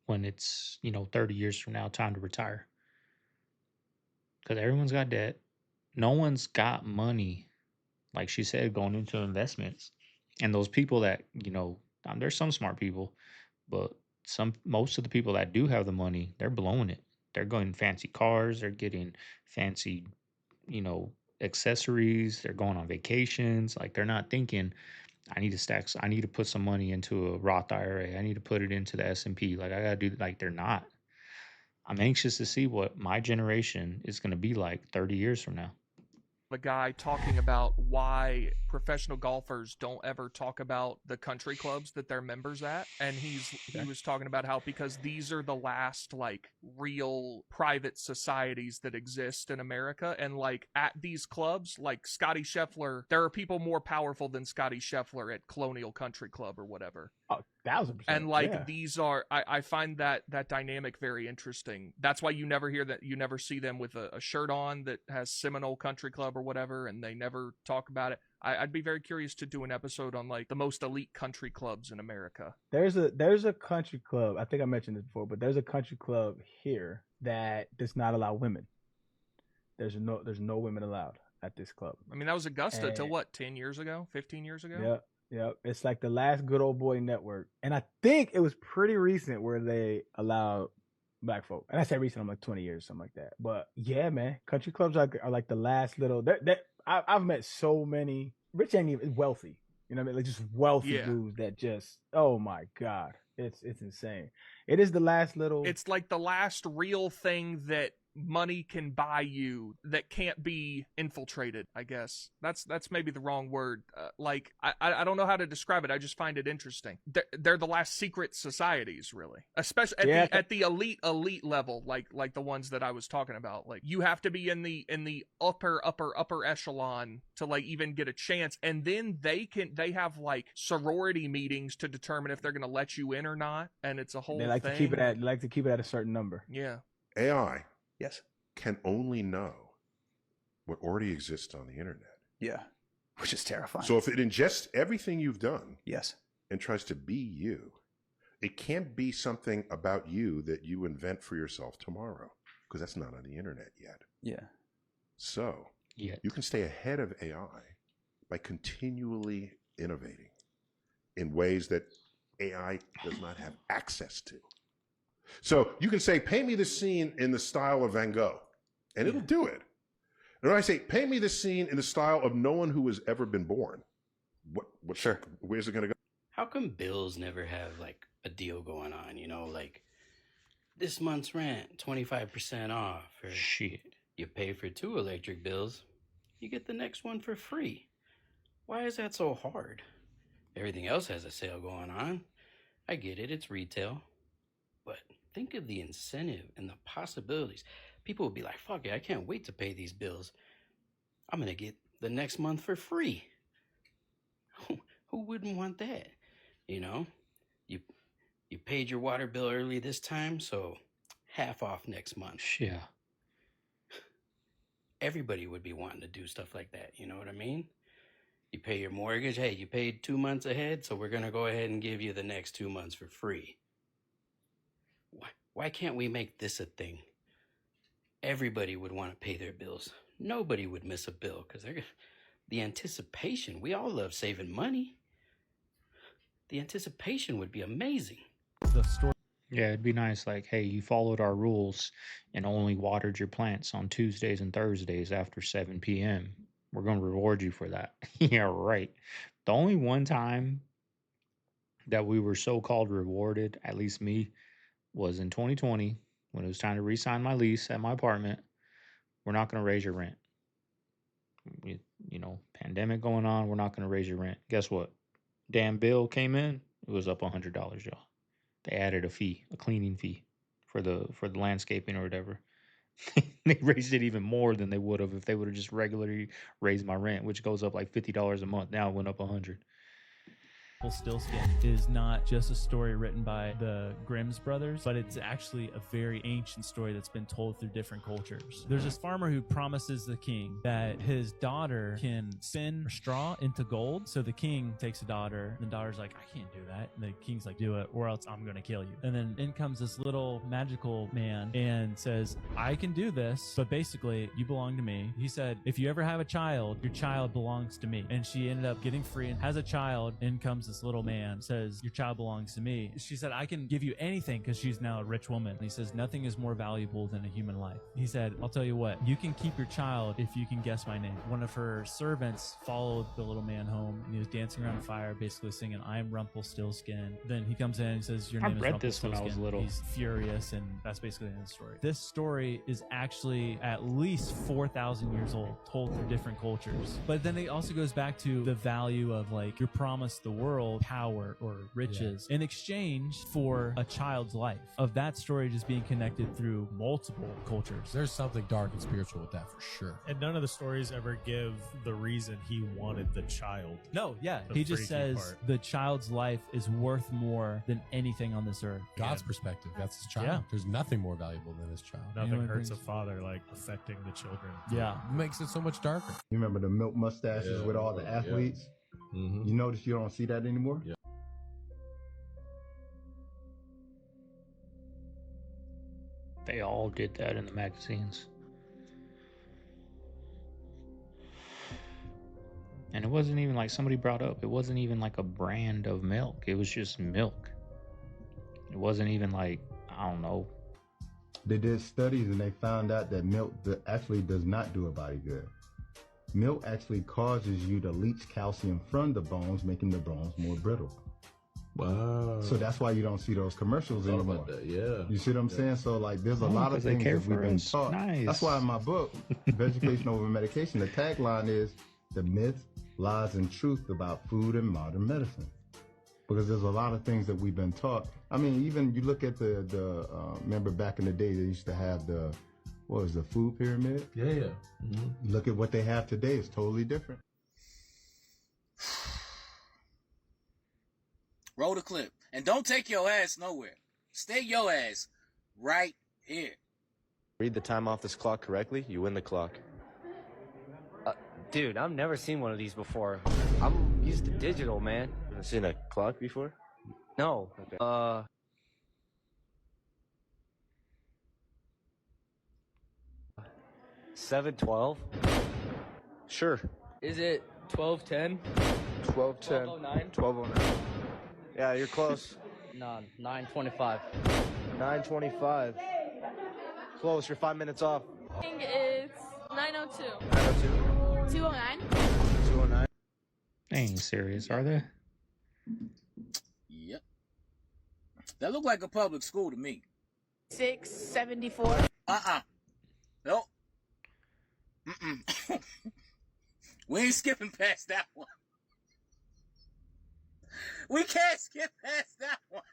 when it's, 30 years from now, time to retire. Because everyone's got debt. No one's got money, like she said, going into investments. And those people that, there's some smart people, but most of the people that do have the money, they're blowing it. They're going fancy cars, they're getting fancy, accessories, they're going on vacations. Like, they're not thinking, I need to stack. I need to put some money into a Roth IRA. I need to put it into the S&P. Like I gotta do. Like they're not. I'm anxious to see what my generation is going to be like 30 years from now. A guy talking about why professional golfers don't ever talk about the country clubs that they're members at, and he was talking about how because these are the last like real private societies that exist in America, and like at these clubs like Scotty Scheffler, there are people more powerful than Scotty Scheffler at Colonial Country Club or whatever. 1,000%. And like yeah. these are, I find that dynamic very interesting. That's why you never hear that, you never see them with a shirt on that has Seminole Country Club or whatever, and they never talk about it. I'd be very curious to do an episode on like the most elite country clubs in America. There's a country club. I think I mentioned this before, but there's a country club here that does not allow women. There's no women allowed at this club. I mean, that was Augusta till what, 10 years ago, 15 years ago? Yeah. Yep, it's like the last good old boy network, and I think it was pretty recent where they allowed black folk. And I say recent, I'm like 20 years, something like that. But yeah, man, country clubs are like the last little. I've met so many rich ain't even wealthy, you know what I mean? Like just wealthy dudes that just, oh my god, it's insane. It is the last little. It's like the last real thing that money can buy you that can't be infiltrated, I guess. That's maybe the wrong word. Like I don't know how to describe it. I just find it interesting. They're the last secret societies, really, especially at the elite level, like the ones that I was talking about. Like you have to be in the upper echelon to like even get a chance, and then they have like sorority meetings to determine if they're going to let you in or not, and it's a whole they like thing. to keep it at a certain number. Yeah. AI yes can only know what already exists on the internet. Yeah, which is terrifying. So if it ingests everything you've done, yes, and tries to be you, it can't be something about you that you invent for yourself tomorrow, because that's not on the internet yet. Yeah. So you can stay ahead of AI by continually innovating in ways that AI does not have access to. So you can say, paint me this scene in the style of Van Gogh, and it'll do it. And when I say, paint me this scene in the style of no one who has ever been born, where's it going to go? How come bills never have like a deal going on? You know, like this month's rent, 25% off. Or shit. You pay for 2 electric bills, you get the next one for free. Why is that so hard? Everything else has a sale going on. I get it, it's retail. But think of the incentive and the possibilities. People will be like, fuck it, I can't wait to pay these bills. I'm going to get the next month for free. Who wouldn't want that? You know, you paid your water bill early this time, so half off next month. Yeah. Everybody would be wanting to do stuff like that. You know what I mean? You pay your mortgage. Hey, you paid 2 months ahead, so we're going to go ahead and give you the next 2 months for free. Why can't we make this a thing? Everybody would want to pay their bills. Nobody would miss a bill because the anticipation, we all love saving money. The anticipation would be amazing. The story. Yeah, it'd be nice. Like, hey, you followed our rules and only watered your plants on Tuesdays and Thursdays after 7 p.m. We're going to reward you for that. Yeah, right. The only one time that we were so-called rewarded, at least me, was in 2020 when it was time to re-sign my lease at my apartment. We're not going to raise your rent. You know, pandemic going on, we're not going to raise your rent. Guess what? Damn bill came in, it was up $100, y'all. They added a fee, a cleaning fee for the landscaping or whatever. They raised it even more than they would have if they would have just regularly raised my rent, which goes up like $50 a month. Now it went up $100. Stillskin is not just a story written by the Grimm's brothers, but it's actually a very ancient story that's been told through different cultures. There's this farmer who promises the king that his daughter can spin straw into gold. So the king takes a daughter, and the daughter's like, I can't do that. And the king's like, do it, or else I'm going to kill you. And then in comes this little magical man and says, I can do this, but basically you belong to me. He said, if you ever have a child, your child belongs to me. And she ended up getting free and has a child. In comes this little man, says, your child belongs to me. She said, I can give you anything, because she's now a rich woman. And he says, nothing is more valuable than a human life. He said, I'll tell you what, you can keep your child if you can guess my name. One of her servants followed the little man home, and he was dancing around a fire, basically singing, I'm Rumpelstiltskin. Then he comes in and says, your name is read this when I was Rumpelstiltskin. little. He's furious, and that's basically the end of the story. This story is actually at least 4,000 years old, told through different cultures. But then it also goes back to the value of, like, you're promised the world, power, or riches in exchange for a child's life. Of that story just being connected through multiple cultures. There's something dark and spiritual with that for sure. And none of the stories ever give the reason he wanted the child. No, yeah. The He just freaky says part. the child's life is worth more than anything on this earth. God's perspective, that's his child. Yeah. There's nothing more valuable than his child. Nothing Anyone hurts brings- a father like affecting the children. Yeah. It makes it so much darker. You remember the milk mustaches with all the athletes? You notice you don't see that anymore? Yeah. They all did that in the magazines. And it wasn't even like somebody brought up, it wasn't even like a brand of milk. It was just milk. It wasn't even like, I don't know. They did studies and they found out that milk actually does not do a body good. Milk actually causes you to leach calcium from the bones, making the bones more brittle. Wow. So that's why you don't see those commercials Thought anymore. about that, yeah. You see what I'm saying? So like there's a lot of 'cause they things care that we've for been us. taught. Nice. That's why in my book, Education Over Medication, the tagline is the myth, lies, and truth about food and modern medicine. Because there's a lot of things that we've been taught. I mean, even you look at the remember back in the day, they used to have the food pyramid? Yeah. Mm-hmm. Look at what they have today. It's totally different. Roll the clip. And don't take your ass nowhere. Stay your ass right here. Read the time off this clock correctly, you win the clock. Dude, I've never seen one of these before. I'm used to digital, man. You haven't seen a clock before? No. Okay. 7:12. Sure. Is it 12:10? 12:10. 12:09? 12:09. Yeah, you're close. No, 9:25. 9:25. Close, you're 5 minutes off. It's 9:02. 9:02. 2:09. 2:09. They ain't serious, are they? Yep. That looked like a public school to me. 6:74. Nope. Mm-mm. We ain't skipping past that one. We can't skip past that one.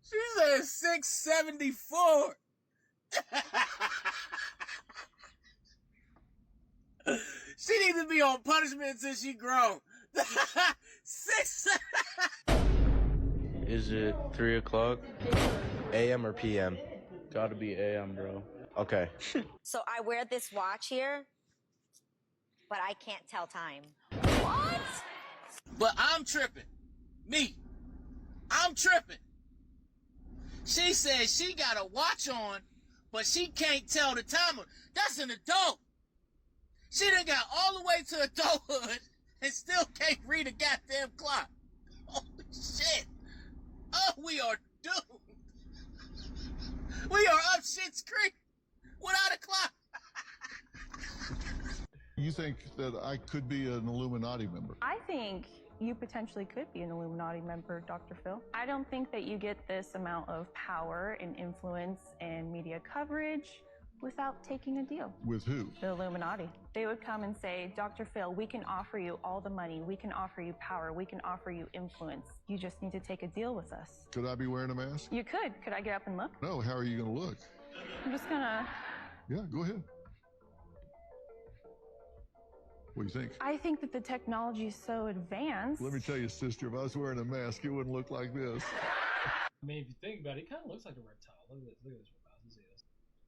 She said 674. She needs to be on punishment until she grown. 6. Is it 3 o'clock? AM or PM? Gotta be AM, bro. Okay. So I wear this watch here, but I can't tell time. What? But I'm tripping. I'm tripping. She says she got a watch on, but she can't tell the timer. That's an adult. She done got all the way to adulthood and still can't read a goddamn clock. Holy shit. Oh, we are doomed. We are up shit's creek without a clock. You think that I could be an Illuminati member? I think you potentially could be an Illuminati member, Dr. Phil. I don't think that you get this amount of power and influence and media coverage without taking a deal. With who? The Illuminati. They would come and say, Dr. Phil, we can offer you all the money, we can offer you power, we can offer you influence. You just need to take a deal with us. Could I be wearing a mask? You could. Could I get up and look? No, how are you going to look? I'm just gonna... Yeah, go ahead. What do you think? I think that the technology is so advanced. Let me tell you, sister, if I was wearing a mask, it wouldn't look like this. I mean, if you think about it, it kind of looks like a reptile. Look at this. Look at this reptile. Let's see this.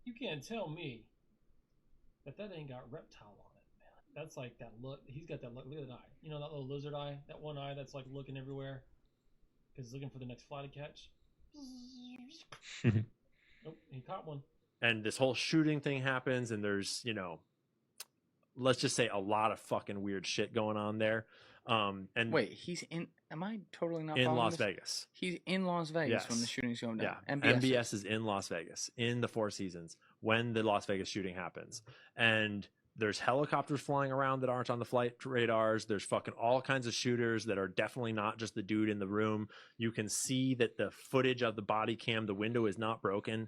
You can't tell me that ain't got reptile on it, man. That's like that look. He's got that look. Look at that eye. You know that little lizard eye? That one eye that's like looking everywhere because he's looking for the next fly to catch. Nope, he caught one. And this whole shooting thing happens, and there's, you know, let's just say a lot of fucking weird shit going on there. And wait, he's in. Am I totally not in following Las this? Vegas? He's in Las Vegas when the Yes. shooting's going down. Yeah, MBS is in Las Vegas in the Four Seasons when the Las Vegas shooting happens, and there's helicopters flying around that aren't on the flight radars. There's fucking all kinds of shooters that are definitely not just the dude in the room. You can see that the footage of the body cam, the window is not broken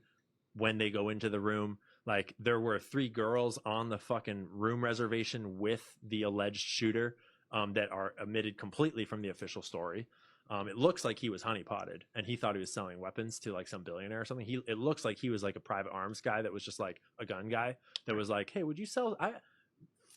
when they go into the room. Like, there were 3 girls on the fucking room reservation with the alleged shooter that are omitted completely from the official story. It looks like he was honeypotted and he thought he was selling weapons to like some billionaire or something. It looks like he was like a private arms guy that was just like a gun guy that was like, hey, would you sell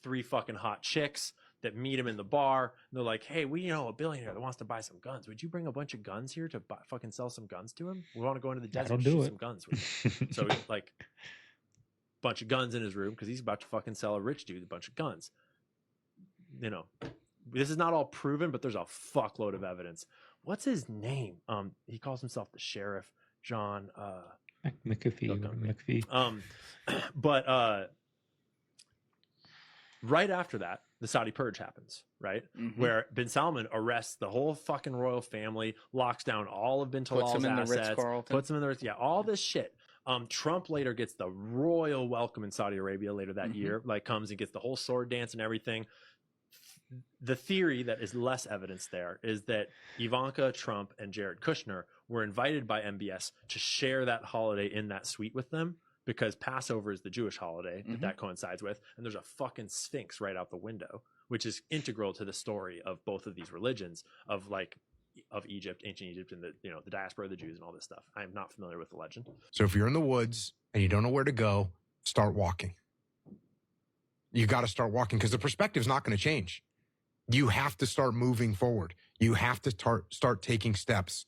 3 fucking hot chicks that meet him in the bar. And they're like, hey, we know a billionaire that wants to buy some guns. Would you bring a bunch of guns here to fucking sell some guns to him? We want to go into the desert and shoot some guns with him. So like bunch of guns in his room because he's about to fucking sell a rich dude a bunch of guns. You know, this is not all proven, but there's a fuckload of evidence. What's his name? He calls himself the sheriff, John McAfee. But right after that, the Saudi purge happens, right? Mm-hmm. Where bin Salman arrests the whole fucking royal family, locks down all of bin Talal's assets, puts them in the Ritz, all this shit. Trump later gets the royal welcome in Saudi Arabia later that year, like comes and gets the whole sword dance and everything. The theory that is less evidence there is that Ivanka Trump and Jared Kushner were invited by MBS to share that holiday in that suite with them because Passover is the Jewish holiday that coincides with, and there's a fucking sphinx right out the window, which is integral to the story of both of these religions of Egypt, ancient Egypt, and the diaspora of the Jews and all this stuff. I am not familiar with the legend. So if you're in the woods and you don't know where to go, start walking. You got to start walking because the perspective's not going to change. You have to start moving forward. You have to start taking steps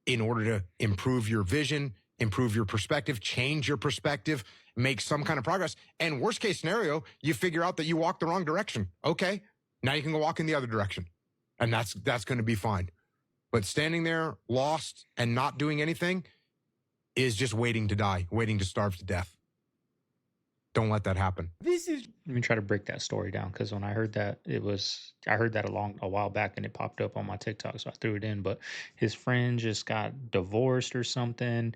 in order to improve your vision, improve your perspective, change your perspective, make some kind of progress. And worst case scenario, you figure out that you walked the wrong direction. Okay, now you can go walk in the other direction. And that's going to be fine. But standing there lost and not doing anything is just waiting to die, waiting to starve to death. Don't let that happen. Let me try to break that story down because when I heard that, I heard that a while back and it popped up on my TikTok, so I threw it in. But his friend just got divorced or something.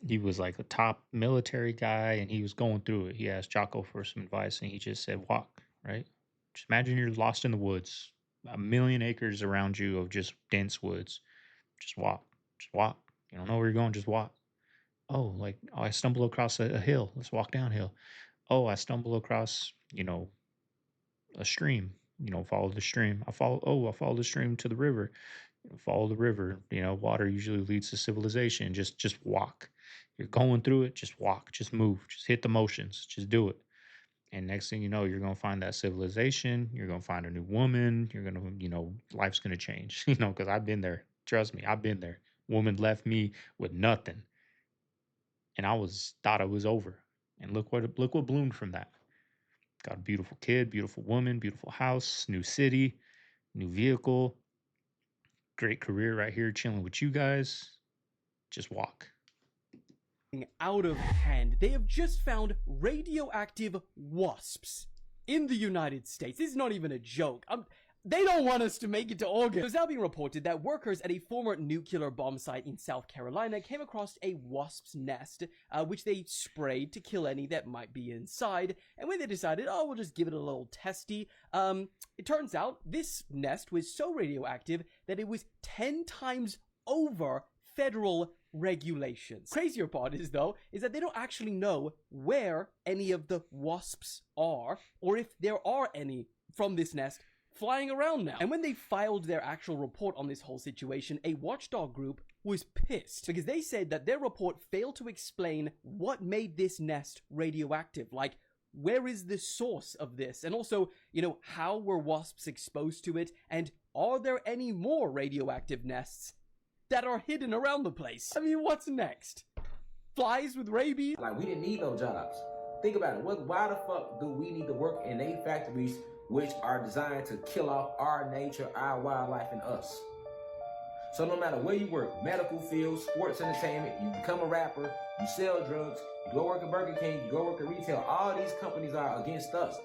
He was like a top military guy and he was going through it. He asked Jocko for some advice and he just said, walk, right? Just imagine you're lost in the woods, 1 million acres around you of just dense woods. Just walk. Just walk. You don't know where you're going, just walk. Oh, I stumble across a hill. Let's walk downhill. Oh, I stumble across, a stream. Follow the stream. I follow the stream to the river. Follow the river. Water usually leads to civilization. Just walk. You're going through it. Just walk. Just move. Just hit the motions. Just do it. And next thing you know, you're going to find that civilization. You're going to find a new woman. You're going to, life's going to change, because I've been there. Trust me, I've been there. Woman left me with nothing. And I thought it was over. And look what bloomed from that. Got a beautiful kid, beautiful woman, beautiful house, new city, new vehicle. Great career right here chilling with you guys. Just walk. Out of hand. They have just found radioactive wasps in the United States. This is not even a joke. They don't want us to make it to August. It's now being reported that workers at a former nuclear bomb site in South Carolina came across a wasp's nest, which they sprayed to kill any that might be inside. And when they decided, we'll just give it a little testy, it turns out this nest was so radioactive that it was 10 times over federal regulations. Crazier part is that they don't actually know where any of the wasps are, or if there are any from this nest flying around now. And when they filed their actual report on this whole situation, a watchdog group was pissed because they said that their report failed to explain what made this nest radioactive. Like, where is the source of this? And also, how were wasps exposed to it? And are there any more radioactive nests that are hidden around the place? I mean, what's next? Flies with rabies? Like, we didn't need no jobs. Think about it. Why the fuck do we need to work in they factories which are designed to kill off our nature, our wildlife, and us? So no matter where you work, medical field, sports entertainment, you become a rapper, you sell drugs, you go work at Burger King, you go work at retail, all these companies are against us.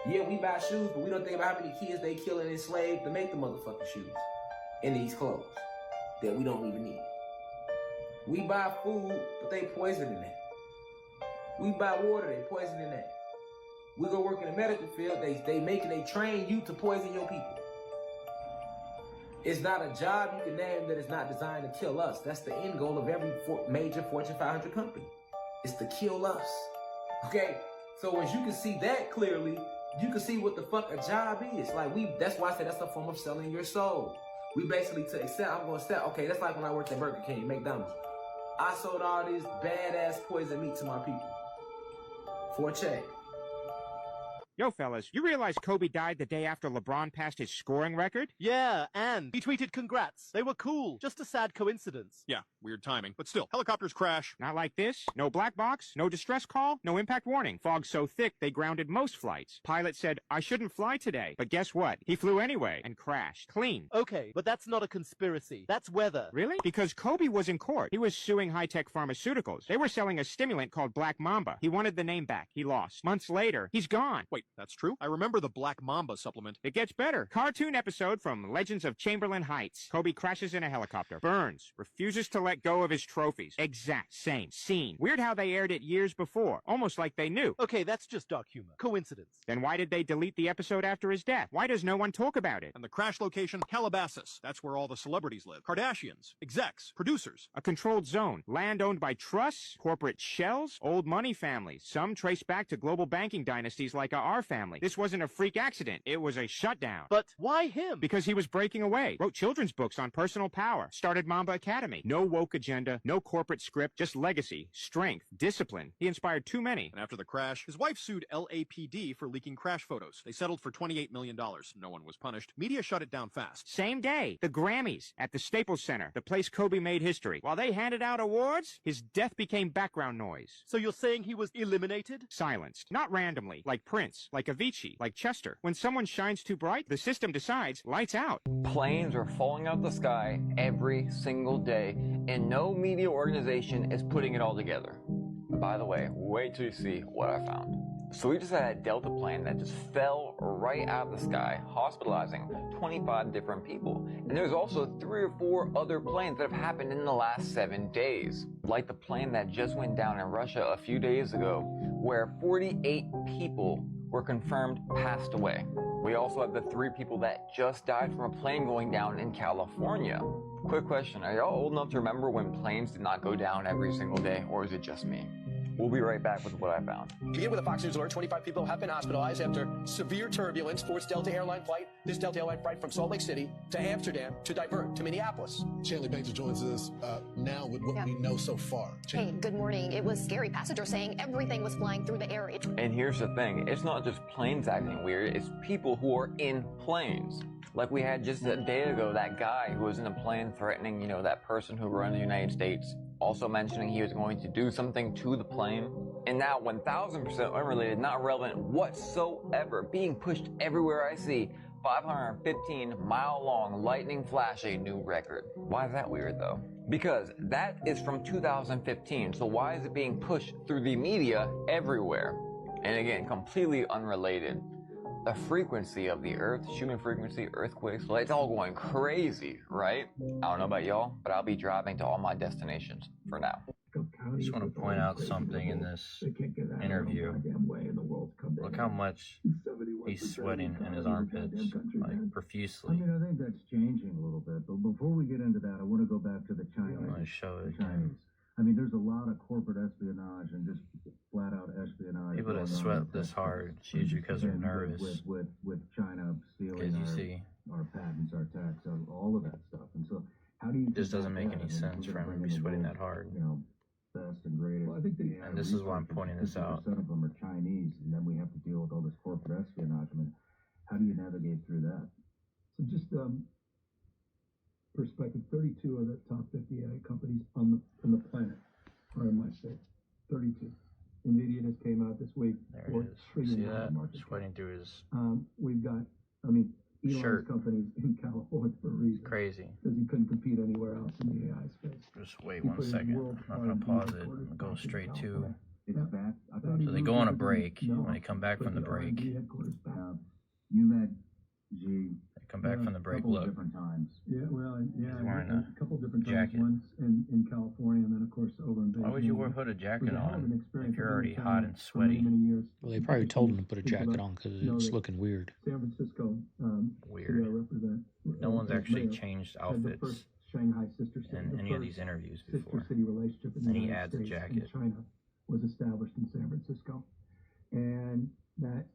Yeah, we buy shoes, but we don't think about how many kids they kill and enslave to make the motherfucking shoes and these clothes that we don't even need. We buy food, but they poison in that. We buy water, they poison in that. We go work in the medical field, they train you to poison your people. It's not a job you can name that is not designed to kill us. That's the end goal of every major Fortune 500 company. It's to kill us. Okay? So as you can see that clearly, you can see what the fuck a job is. Like that's why I said that's a form of selling your soul. We basically okay, that's like when I worked at Burger King, McDonald's. I sold all this badass poison meat to my people. For a check. Yo, fellas, you realize Kobe died the day after LeBron passed his scoring record? Yeah, and he tweeted congrats. They were cool. Just a sad coincidence. Yeah, weird timing. But still, helicopters crash. Not like this. No black box, no distress call, no impact warning. Fog so thick they grounded most flights. Pilot said, I shouldn't fly today. But guess what? He flew anyway and crashed. Clean. Okay, but that's not a conspiracy. That's weather. Really? Because Kobe was in court. He was suing high-tech pharmaceuticals. They were selling a stimulant called Black Mamba. He wanted the name back. He lost. Months later, he's gone. Wait, that's true? I remember the Black Mamba supplement. It gets better. Cartoon episode from Legends of Chamberlain Heights. Kobe crashes in a helicopter. Burns. Refuses to let go of his trophies. Exact same scene. Weird how they aired it years before. Almost like they knew. Okay, that's just dark humor. Coincidence. Then why did they delete the episode after his death? Why does no one talk about it? And the crash location, Calabasas. That's where all the celebrities live. Kardashians, execs, producers. A controlled zone. Land owned by trusts, corporate shells, old money families. Some trace back to global banking dynasties like our family. This wasn't a freak accident. It was a shutdown. But why him? Because he was breaking away. Wrote children's books on personal power. Started Mamba Academy. No woke agenda, no corporate script, just legacy, strength, discipline. He inspired too many. And after the crash, his wife sued LAPD for leaking crash photos. They settled for $28 million. No one was punished. Media shut it down fast. Same day, the Grammys at the Staples Center, the place Kobe made history. While they handed out awards, his death became background noise. So you're saying he was eliminated? Silenced. Not randomly, like Prince, like Avicii, like Chester. When someone shines too bright, the system decides, lights out. Planes are falling out the sky every single day, and no media organization is putting it all together. By the way, wait till you see what I found. So we just had a Delta plane that just fell right out of the sky, hospitalizing 25 different people. And there's also 3 or 4 other planes that have happened in the last 7 days. Like the plane that just went down in Russia a few days ago, where 48 people were confirmed passed away. We also have the 3 people that just died from a plane going down in California. Quick question, are y'all old enough to remember when planes did not go down every single day, or is it just me? We'll be right back with what I found. Begin with a Fox News alert. 25 people have been hospitalized after severe turbulence forced Delta airline flight. This Delta airline flight from Salt Lake City to Amsterdam to divert to Minneapolis. Chandler Painter joins us now with what we know so far. Hey, good morning. It was scary. Passengers saying everything was flying through the air. And here's the thing. It's not just planes acting weird. It's people who are in planes. Like we had just a day ago, that guy who was in a plane threatening, that person who ran the United States. Also mentioning he was going to do something to the plane. And now 1000% unrelated, not relevant whatsoever, being pushed everywhere I see. 515-mile-long lightning flash, a new record. Why is that weird though? Because that is from 2015, so why is it being pushed through the media everywhere? And again, completely unrelated. The frequency of the Earth, human frequency, earthquakes, well, it's all going crazy, right? I don't know about y'all, but I'll be driving to all my destinations for now. I just want to point out something in this interview. Look how much he's sweating in his armpits, like profusely. I think that's changing a little bit. But before we get into that, I want to go back to the Chinese. I want to show it. There's a lot of corporate espionage and just flat out espionage. People that sweat this hard, it's usually because they're nervous. With China stealing our patents, our tax, all of that stuff. And so, how do you? It just doesn't make any sense for him to be sweating that hard. Best and greatest. Well, I think and this is why I'm pointing this out. 50% of them are Chinese, and then we have to deal with all this corporate espionage. How do you navigate through that? So just perspective, 32 of the top 50 AI companies on the planet are in my state. 32. NVIDIA just came out this week. There it is. See that? Sweating through his we've got, Elon's shirt. Companies in California for a reason. Crazy. Because he couldn't compete anywhere else in the AI space. Just wait 1 second. I'm not going to pause it. I'm going to go straight to So they go on a break. When they come back from the break, they come back from the break. Look, yeah, well, yeah, he's wearing a couple different times. jacket. Once in California, and then of course over in Beijing. Why would you put a jacket on if you're already hot and sweaty? Well, they probably told him to put a jacket on because it's looking weird. San Francisco, Weird. represent. No one's actually changed had the outfits first Shanghai sister city, in the any of first these interviews sister before. city relationship in the And he United adds a States jacket. in China was established in San Francisco, and that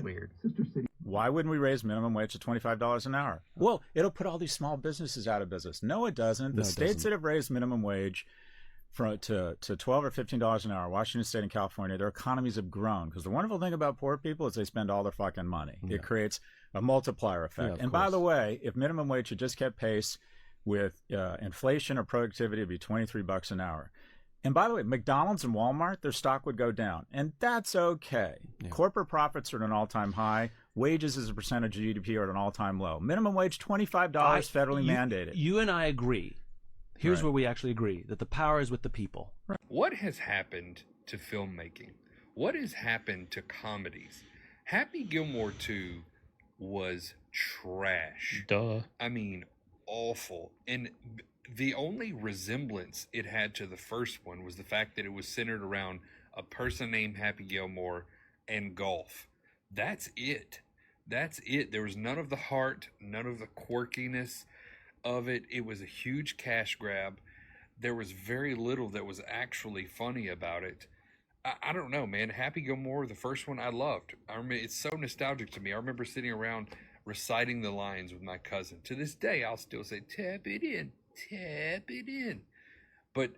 Weird. sister city. Why wouldn't we raise minimum wage to $25 an hour? Well, it'll put all these small businesses out of business. No, it doesn't. The states that have raised minimum wage to $12 or $15 an hour, Washington State and California, their economies have grown. Because the wonderful thing about poor people is they spend all their fucking money. Yeah. It creates a multiplier effect. And by the way, if minimum wage had just kept pace with inflation or productivity, it'd be $23 an hour. And by the way, McDonald's and Walmart, their stock would go down. And that's okay. Yeah. Corporate profits are at an all-time high. Wages as a percentage of GDP are at an all-time low. Minimum wage, $25 federally mandated. You and I agree. Here's where we actually agree, that the power is with the people. What has happened to filmmaking? What has happened to comedies? Happy Gilmore 2 was trash. Duh. I mean, awful. And the only resemblance it had to the first one was the fact that it was centered around a person named Happy Gilmore and golf. That's it. That's it. There was none of the heart, none of the quirkiness of it. It was a huge cash grab. There was very little that was actually funny about it. I don't know, man. Happy Gilmore, the first one, I loved. I remember, it's so nostalgic to me. I remember sitting around reciting the lines with my cousin. To this day, I'll still say, tap it in. Tap it in. But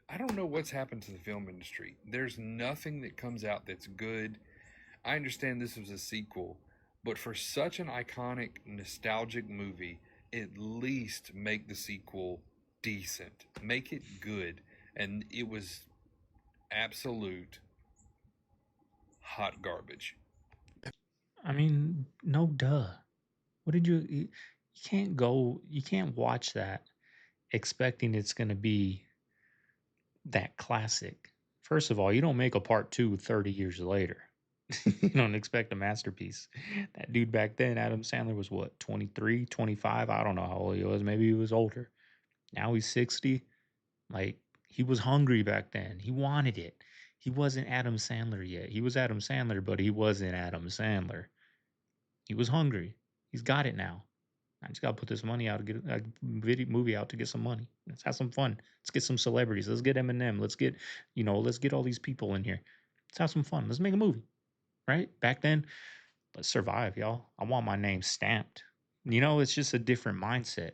I don't know what's happened to the film industry. There's nothing that comes out that's good. I understand this was a sequel, but for such an iconic, nostalgic movie, at least make the sequel decent. Make it good. And it was absolute hot garbage. I mean, no duh. What did you can't watch that expecting it's going to be that classic. First of all, you don't make a part 2 30 years later. You don't expect a masterpiece. That dude back then, Adam Sandler, was what, 23, 25? I don't know how old he was. Maybe he was older. Now he's 60. Like, he was hungry back then. He wanted it. He wasn't Adam Sandler yet. He was Adam Sandler, but he wasn't Adam Sandler. He was hungry. He's got it now. I just got to put this money out to get a movie out to get some money. Let's have some fun. Let's get some celebrities. Let's get Eminem. Let's get all these people in here. Let's have some fun. Let's make a movie. Right? Back then, let's survive, y'all. I want my name stamped. It's just a different mindset.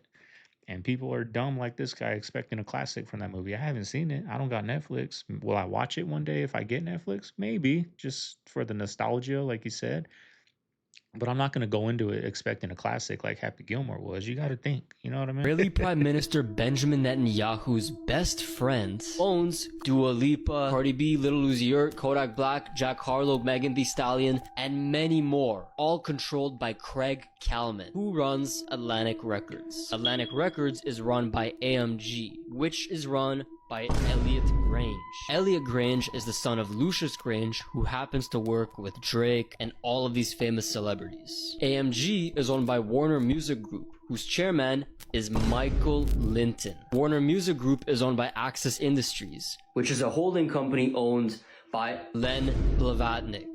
And people are dumb like this guy expecting a classic from that movie. I haven't seen it. I don't got Netflix. Will I watch it one day if I get Netflix? Maybe, just for the nostalgia, like you said. But I'm not going to go into it expecting a classic like Happy Gilmore was. You got to think. You know what I mean? Israeli Prime Minister Benjamin Netanyahu's best friend owns Dua Lipa, Cardi B, Lil Uzi Vert, Kodak Black, Jack Harlow, Megan Thee Stallion, and many more, all controlled by Craig Kallman, who runs Atlantic Records. Atlantic Records is run by AMG, which is run by Elliot Grange. Elliot Grange is the son of Lucius Grange, who happens to work with Drake and all of these famous celebrities. AMG is owned by Warner Music Group, whose chairman is Michael Linton. Warner Music Group is owned by Access Industries, which is a holding company owned by Len Blavatnik.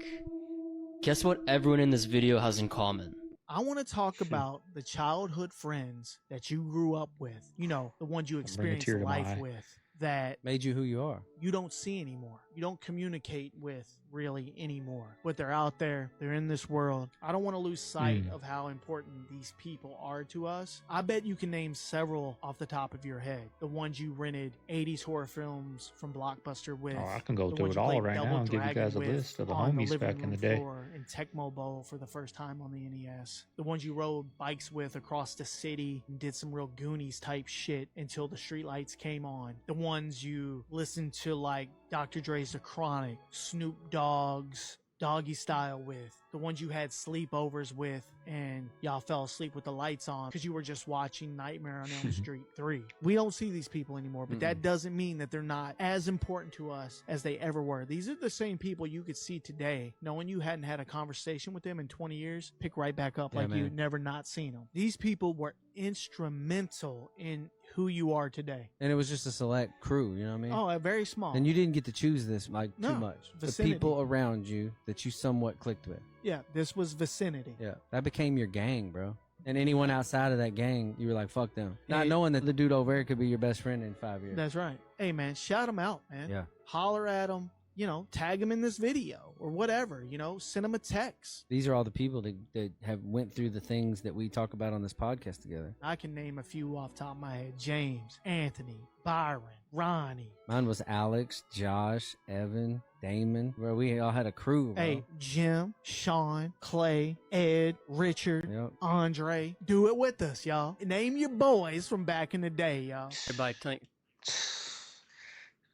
Guess what everyone in this video has in common? I want to talk about the childhood friends that you grew up with. The ones you experienced life with. That made you who you are. You don't see anymore. You don't communicate with really anymore. But they're out there. They're in this world. I don't want to lose sight of how important these people are to us. I bet you can name several off the top of your head. The ones you rented 80s horror films from Blockbuster with. Oh, I can go through it all right now and give you guys a list of the homies back in the day. And Tecmo Bowl for the first time on the NES. The ones you rode bikes with across the city and did some real Goonies type shit until the streetlights came on. The ones you listened to like Dr. Dre's The Chronic, Snoop Dogg's Doggy Style with, the ones you had sleepovers with and y'all fell asleep with the lights on because you were just watching Nightmare on Elm Street 3. We don't see these people anymore, but that doesn't mean that they're not as important to us as they ever were. These are the same people you could see today, knowing you hadn't had a conversation with them in 20 years, pick right back up like you'd never not seen them. These people were instrumental in who you are today. And it was just a select crew, you know what I mean? Oh, very small. And you didn't get to choose this too much. Vicinity. The people around you that you somewhat clicked with. Yeah, this was vicinity. Yeah, that became your gang, bro. And anyone outside of that gang, you were like, fuck them. Not knowing that the dude over there could be your best friend in 5 years. That's right. Hey, man, shout them out, man. Yeah. Holler at them. You know, tag them in this video or whatever, you know, send them a text. These are all the people that have went through the things that we talk about on this podcast together. I can name a few off the top of my head. James, Anthony, Byron, Ronnie. Mine was Alex, Josh, Evan, Damon, where we all had a crew, bro. Hey, Jim, Sean, Clay, Ed, Richard, Andre. Do it with us, y'all. Name your boys from back in the day, y'all. Everybody think.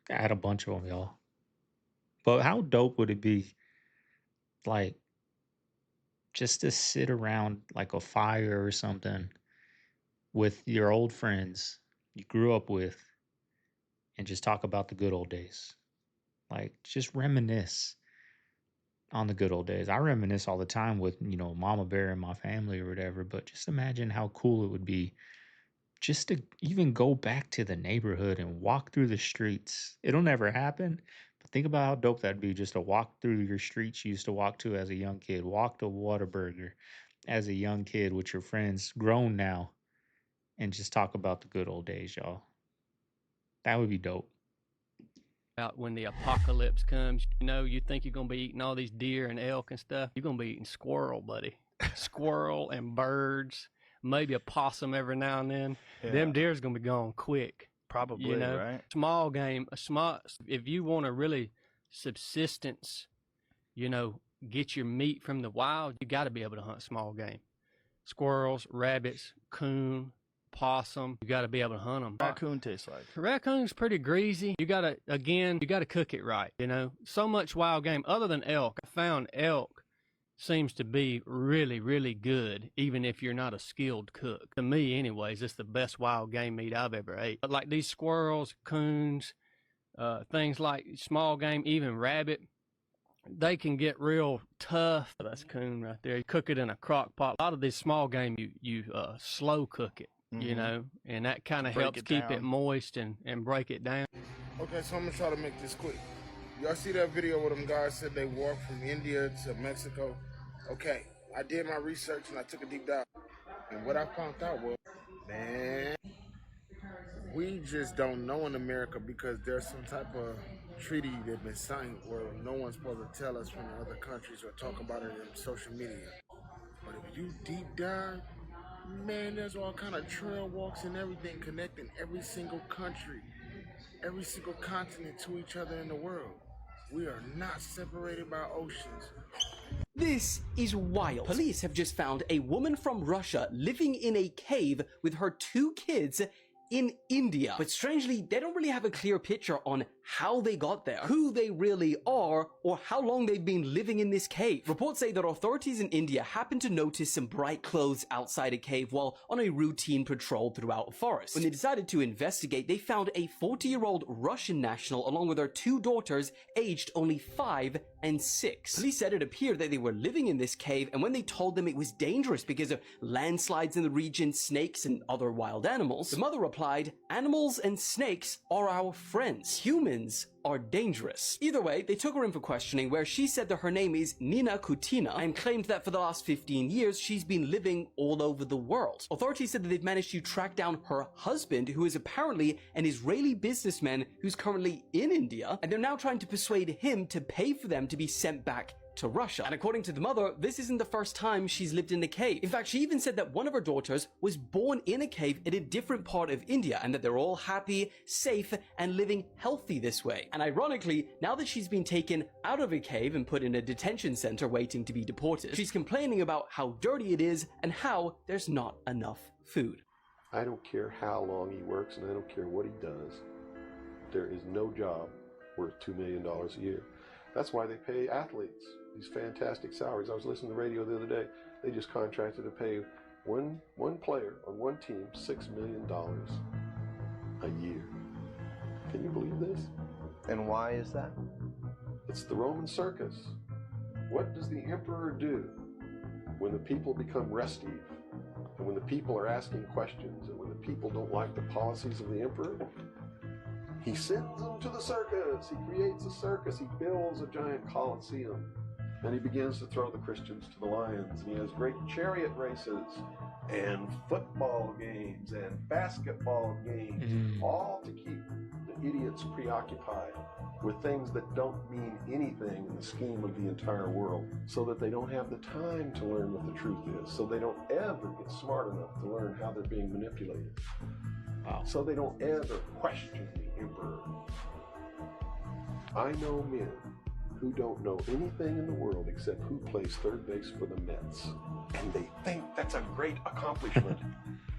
I had a bunch of them, y'all. But how dope would it be, like, just to sit around like a fire or something with your old friends you grew up with and just talk about the good old days? Like, just reminisce on the good old days. I reminisce all the time with, you know, Mama Bear and my family or whatever, but just imagine how cool it would be just to even go back to the neighborhood and walk through the streets. It'll never happen. Think about how dope that'd be, just to walk through your streets you used to walk to as a young kid. Walk to Whataburger as a young kid with your friends, grown now, and just talk about the good old days, y'all. That would be dope. About when the apocalypse comes, you know, you think you're going to be eating all these deer and elk and stuff. You're going to be eating squirrel, buddy. Squirrel and birds, maybe a possum every now and then. Yeah. Them deer's going to be gone quick. Probably, you know, right? Small game, if you want to really subsistence, you know, get your meat from the wild, you got to be able to hunt small game. Squirrels, rabbits, coon, possum, you got to be able to hunt them. Raccoon tastes like? Raccoon's pretty greasy. You got to cook it right, you know. So much wild game, other than elk. I found elk seems to be really, really good, even if you're not a skilled cook. To me, anyways, it's the best wild game meat I've ever ate. But like these squirrels, coons, things like small game, even rabbit, they can get real tough. That's coon right there. You cook it in a crock pot. A lot of these small game, you slow cook it, you know, and that kind of helps keep it moist and break it down. Okay, so I'm going to try to make this quick. Y'all see that video where them guys said they walked from India to Mexico? Okay, I did my research and I took a deep dive. And what I found out was, man, we just don't know in America because there's some type of treaty that's been signed where no one's supposed to tell us from the other countries or talk about it in social media. But if you deep dive, man, there's all kind of trail walks and everything connecting every single country, every single continent to each other in the world. We are not separated by oceans. This is wild. Police have just found a woman from Russia living in a cave with her 2 kids in India. But strangely, they don't really have a clear picture on how they got there, who they really are, or how long they've been living in this cave. Reports say that authorities in India happened to notice some bright clothes outside a cave while on a routine patrol throughout a forest. When they decided to investigate, they found a 40-year-old Russian national along with her 2 daughters aged only 5 and 6. Police said it appeared that they were living in this cave, and when they told them it was dangerous because of landslides in the region, snakes, and other wild animals, the mother replied, "Animals and snakes are our friends. Humans are dangerous." Either way, they took her in for questioning, where she said that her name is Nina Kutina and claimed that for the last 15 years she's been living all over the world. Authorities said that they've managed to track down her husband, who is apparently an Israeli businessman who's currently in India, and they're now trying to persuade him to pay for them to be sent back to Russia. And according to the mother, this isn't the first time she's lived in a cave. In fact, she even said that one of her daughters was born in a cave in a different part of India, and that they're all happy, safe, and living healthy this way. And ironically, now that she's been taken out of a cave and put in a detention center waiting to be deported, she's complaining about how dirty it is and how there's not enough food. I don't care how long he works, and I don't care what he does. There is no job worth $2 million a year. That's why they pay athletes these fantastic salaries. I was listening to the radio the other day. They just contracted to pay one player on one team $6 million a year. Can you believe this? And why is that? It's the Roman circus. What does the emperor do when the people become restive, and when the people are asking questions, and when the people don't like the policies of the emperor? He sends them to the circus. He creates a circus. He builds a giant coliseum. And he begins to throw the Christians to the lions. And he has great chariot races and football games and basketball games, all to keep the idiots preoccupied with things that don't mean anything in the scheme of the entire world, so that they don't have the time to learn what the truth is, so they don't ever get smart enough to learn how they're being manipulated. Wow. So they don't ever question the emperor. I know men who don't know anything in the world except who plays third base for the Mets. And they think that's a great accomplishment.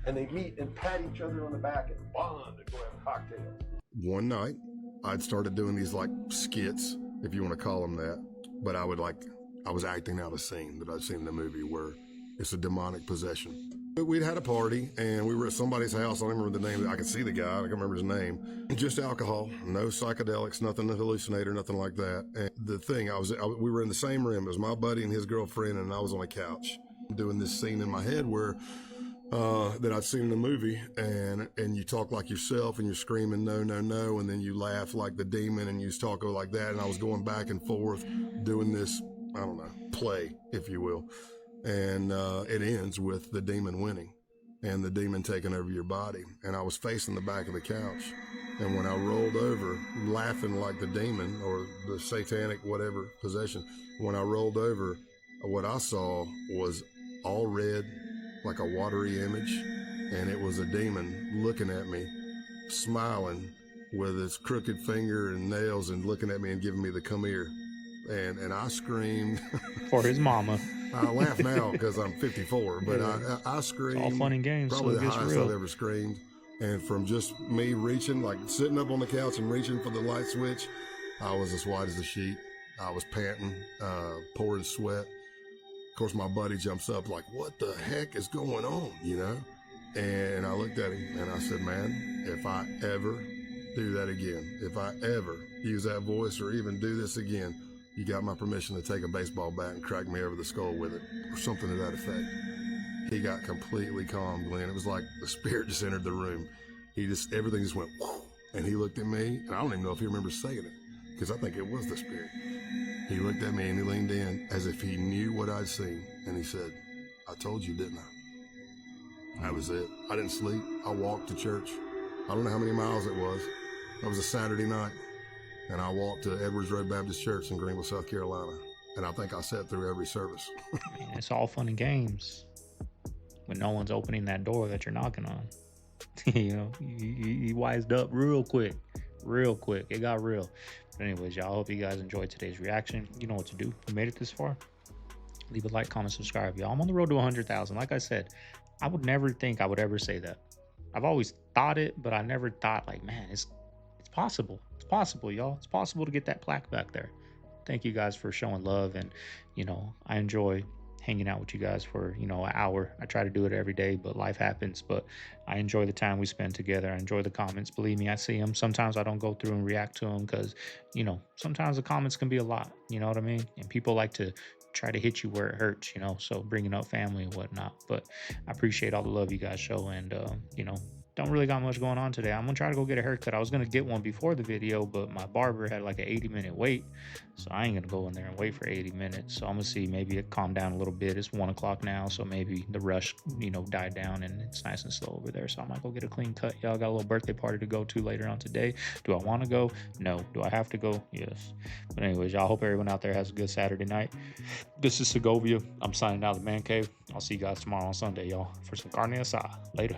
And they meet and pat each other on the back and bond and go have cocktails. One night, I'd started doing these like skits, if you want to call them that. But I was acting out a scene that I'd seen in the movie where it's a demonic possession. We'd had a party and we were at somebody's house. I don't remember the name. I could see the guy. I can't remember his name. Just alcohol, no psychedelics, nothing to hallucinate or nothing like that. And the thing, we were in the same room. It was my buddy and his girlfriend, and I was on a couch doing this scene in my head where that I'd seen in the movie, and you talk like yourself and you're screaming no, no, no, and then you laugh like the demon and you talk like that. And I was going back and forth doing this, I don't know, play, if you will. And it ends with the demon winning and the demon taking over your body. And I was facing the back of the couch. And when I rolled over, laughing like the demon or the satanic whatever possession, when I rolled over, what I saw was all red, like a watery image. And it was a demon looking at me, smiling with its crooked finger and nails and looking at me and giving me the come here. And I screamed. For his mama. I laugh now because I'm 54, but I screamed. It's all fun and games. Probably so the highest real. I've ever screamed. And from just me reaching, like sitting up on the couch and reaching for the light switch, I was as white as a sheet. I was panting, pouring sweat. Of course, my buddy jumps up like, what the heck is going on, you know? And I looked at him and I said, man, if I ever do that again, if I ever use that voice or even do this again, you got my permission to take a baseball bat and crack me over the skull with it, or something to that effect. He got completely calm, Glenn. It was like the spirit just entered the room. Everything just went, whoo, and he looked at me, and I don't even know if he remembers saying it, because I think it was the spirit. He looked at me and he leaned in as if he knew what I'd seen, and he said, I told you, didn't I? That was it. I didn't sleep. I walked to church. I don't know how many miles it was. That was a Saturday night. And I walked to Edwards Road Baptist Church in Greenville, South Carolina. And I think I sat through every service. Man, it's all fun and games when no one's opening that door that you're knocking on. You know, you wised up real quick. It got real. But anyways, y'all, hope you guys enjoyed today's reaction. You know what to do. You made it this far. Leave a like, comment, subscribe, y'all. I'm on the road to 100,000. Like I said, I would never think I would ever say that. I've always thought it, but I never thought like, man, it's possible. It's possible, y'all. It's possible to get that plaque back there. Thank you guys for showing love, and you know, I enjoy hanging out with you guys for, you know, an hour. I try to do it every day, but life happens. But I enjoy the time we spend together. I enjoy the comments. Believe me, I see them. Sometimes I don't go through and react to them because, you know, sometimes the comments can be a lot. You know what I mean? And people like to try to hit you where it hurts, you know, so bringing up family and whatnot. But I appreciate all the love you guys show, and you know, don't really got much going on today. I'm gonna try to go get a haircut. I was gonna get one before the video, but my barber had like an 80-minute wait, so I ain't gonna go in there and wait for 80 minutes. So I'm gonna see, maybe it calmed down a little bit. It's 1 o'clock now, so maybe the rush, you know, died down and it's nice and slow over there. So I might go get a clean cut. Y'all got a little birthday party to go to later on today. Do I want to go? No. Do I have to go? Yes. But anyways, y'all, hope everyone out there has a good Saturday night. This is Segovia. I'm signing out of the man cave. I'll see you guys tomorrow on Sunday, y'all, for some carne asada. Later.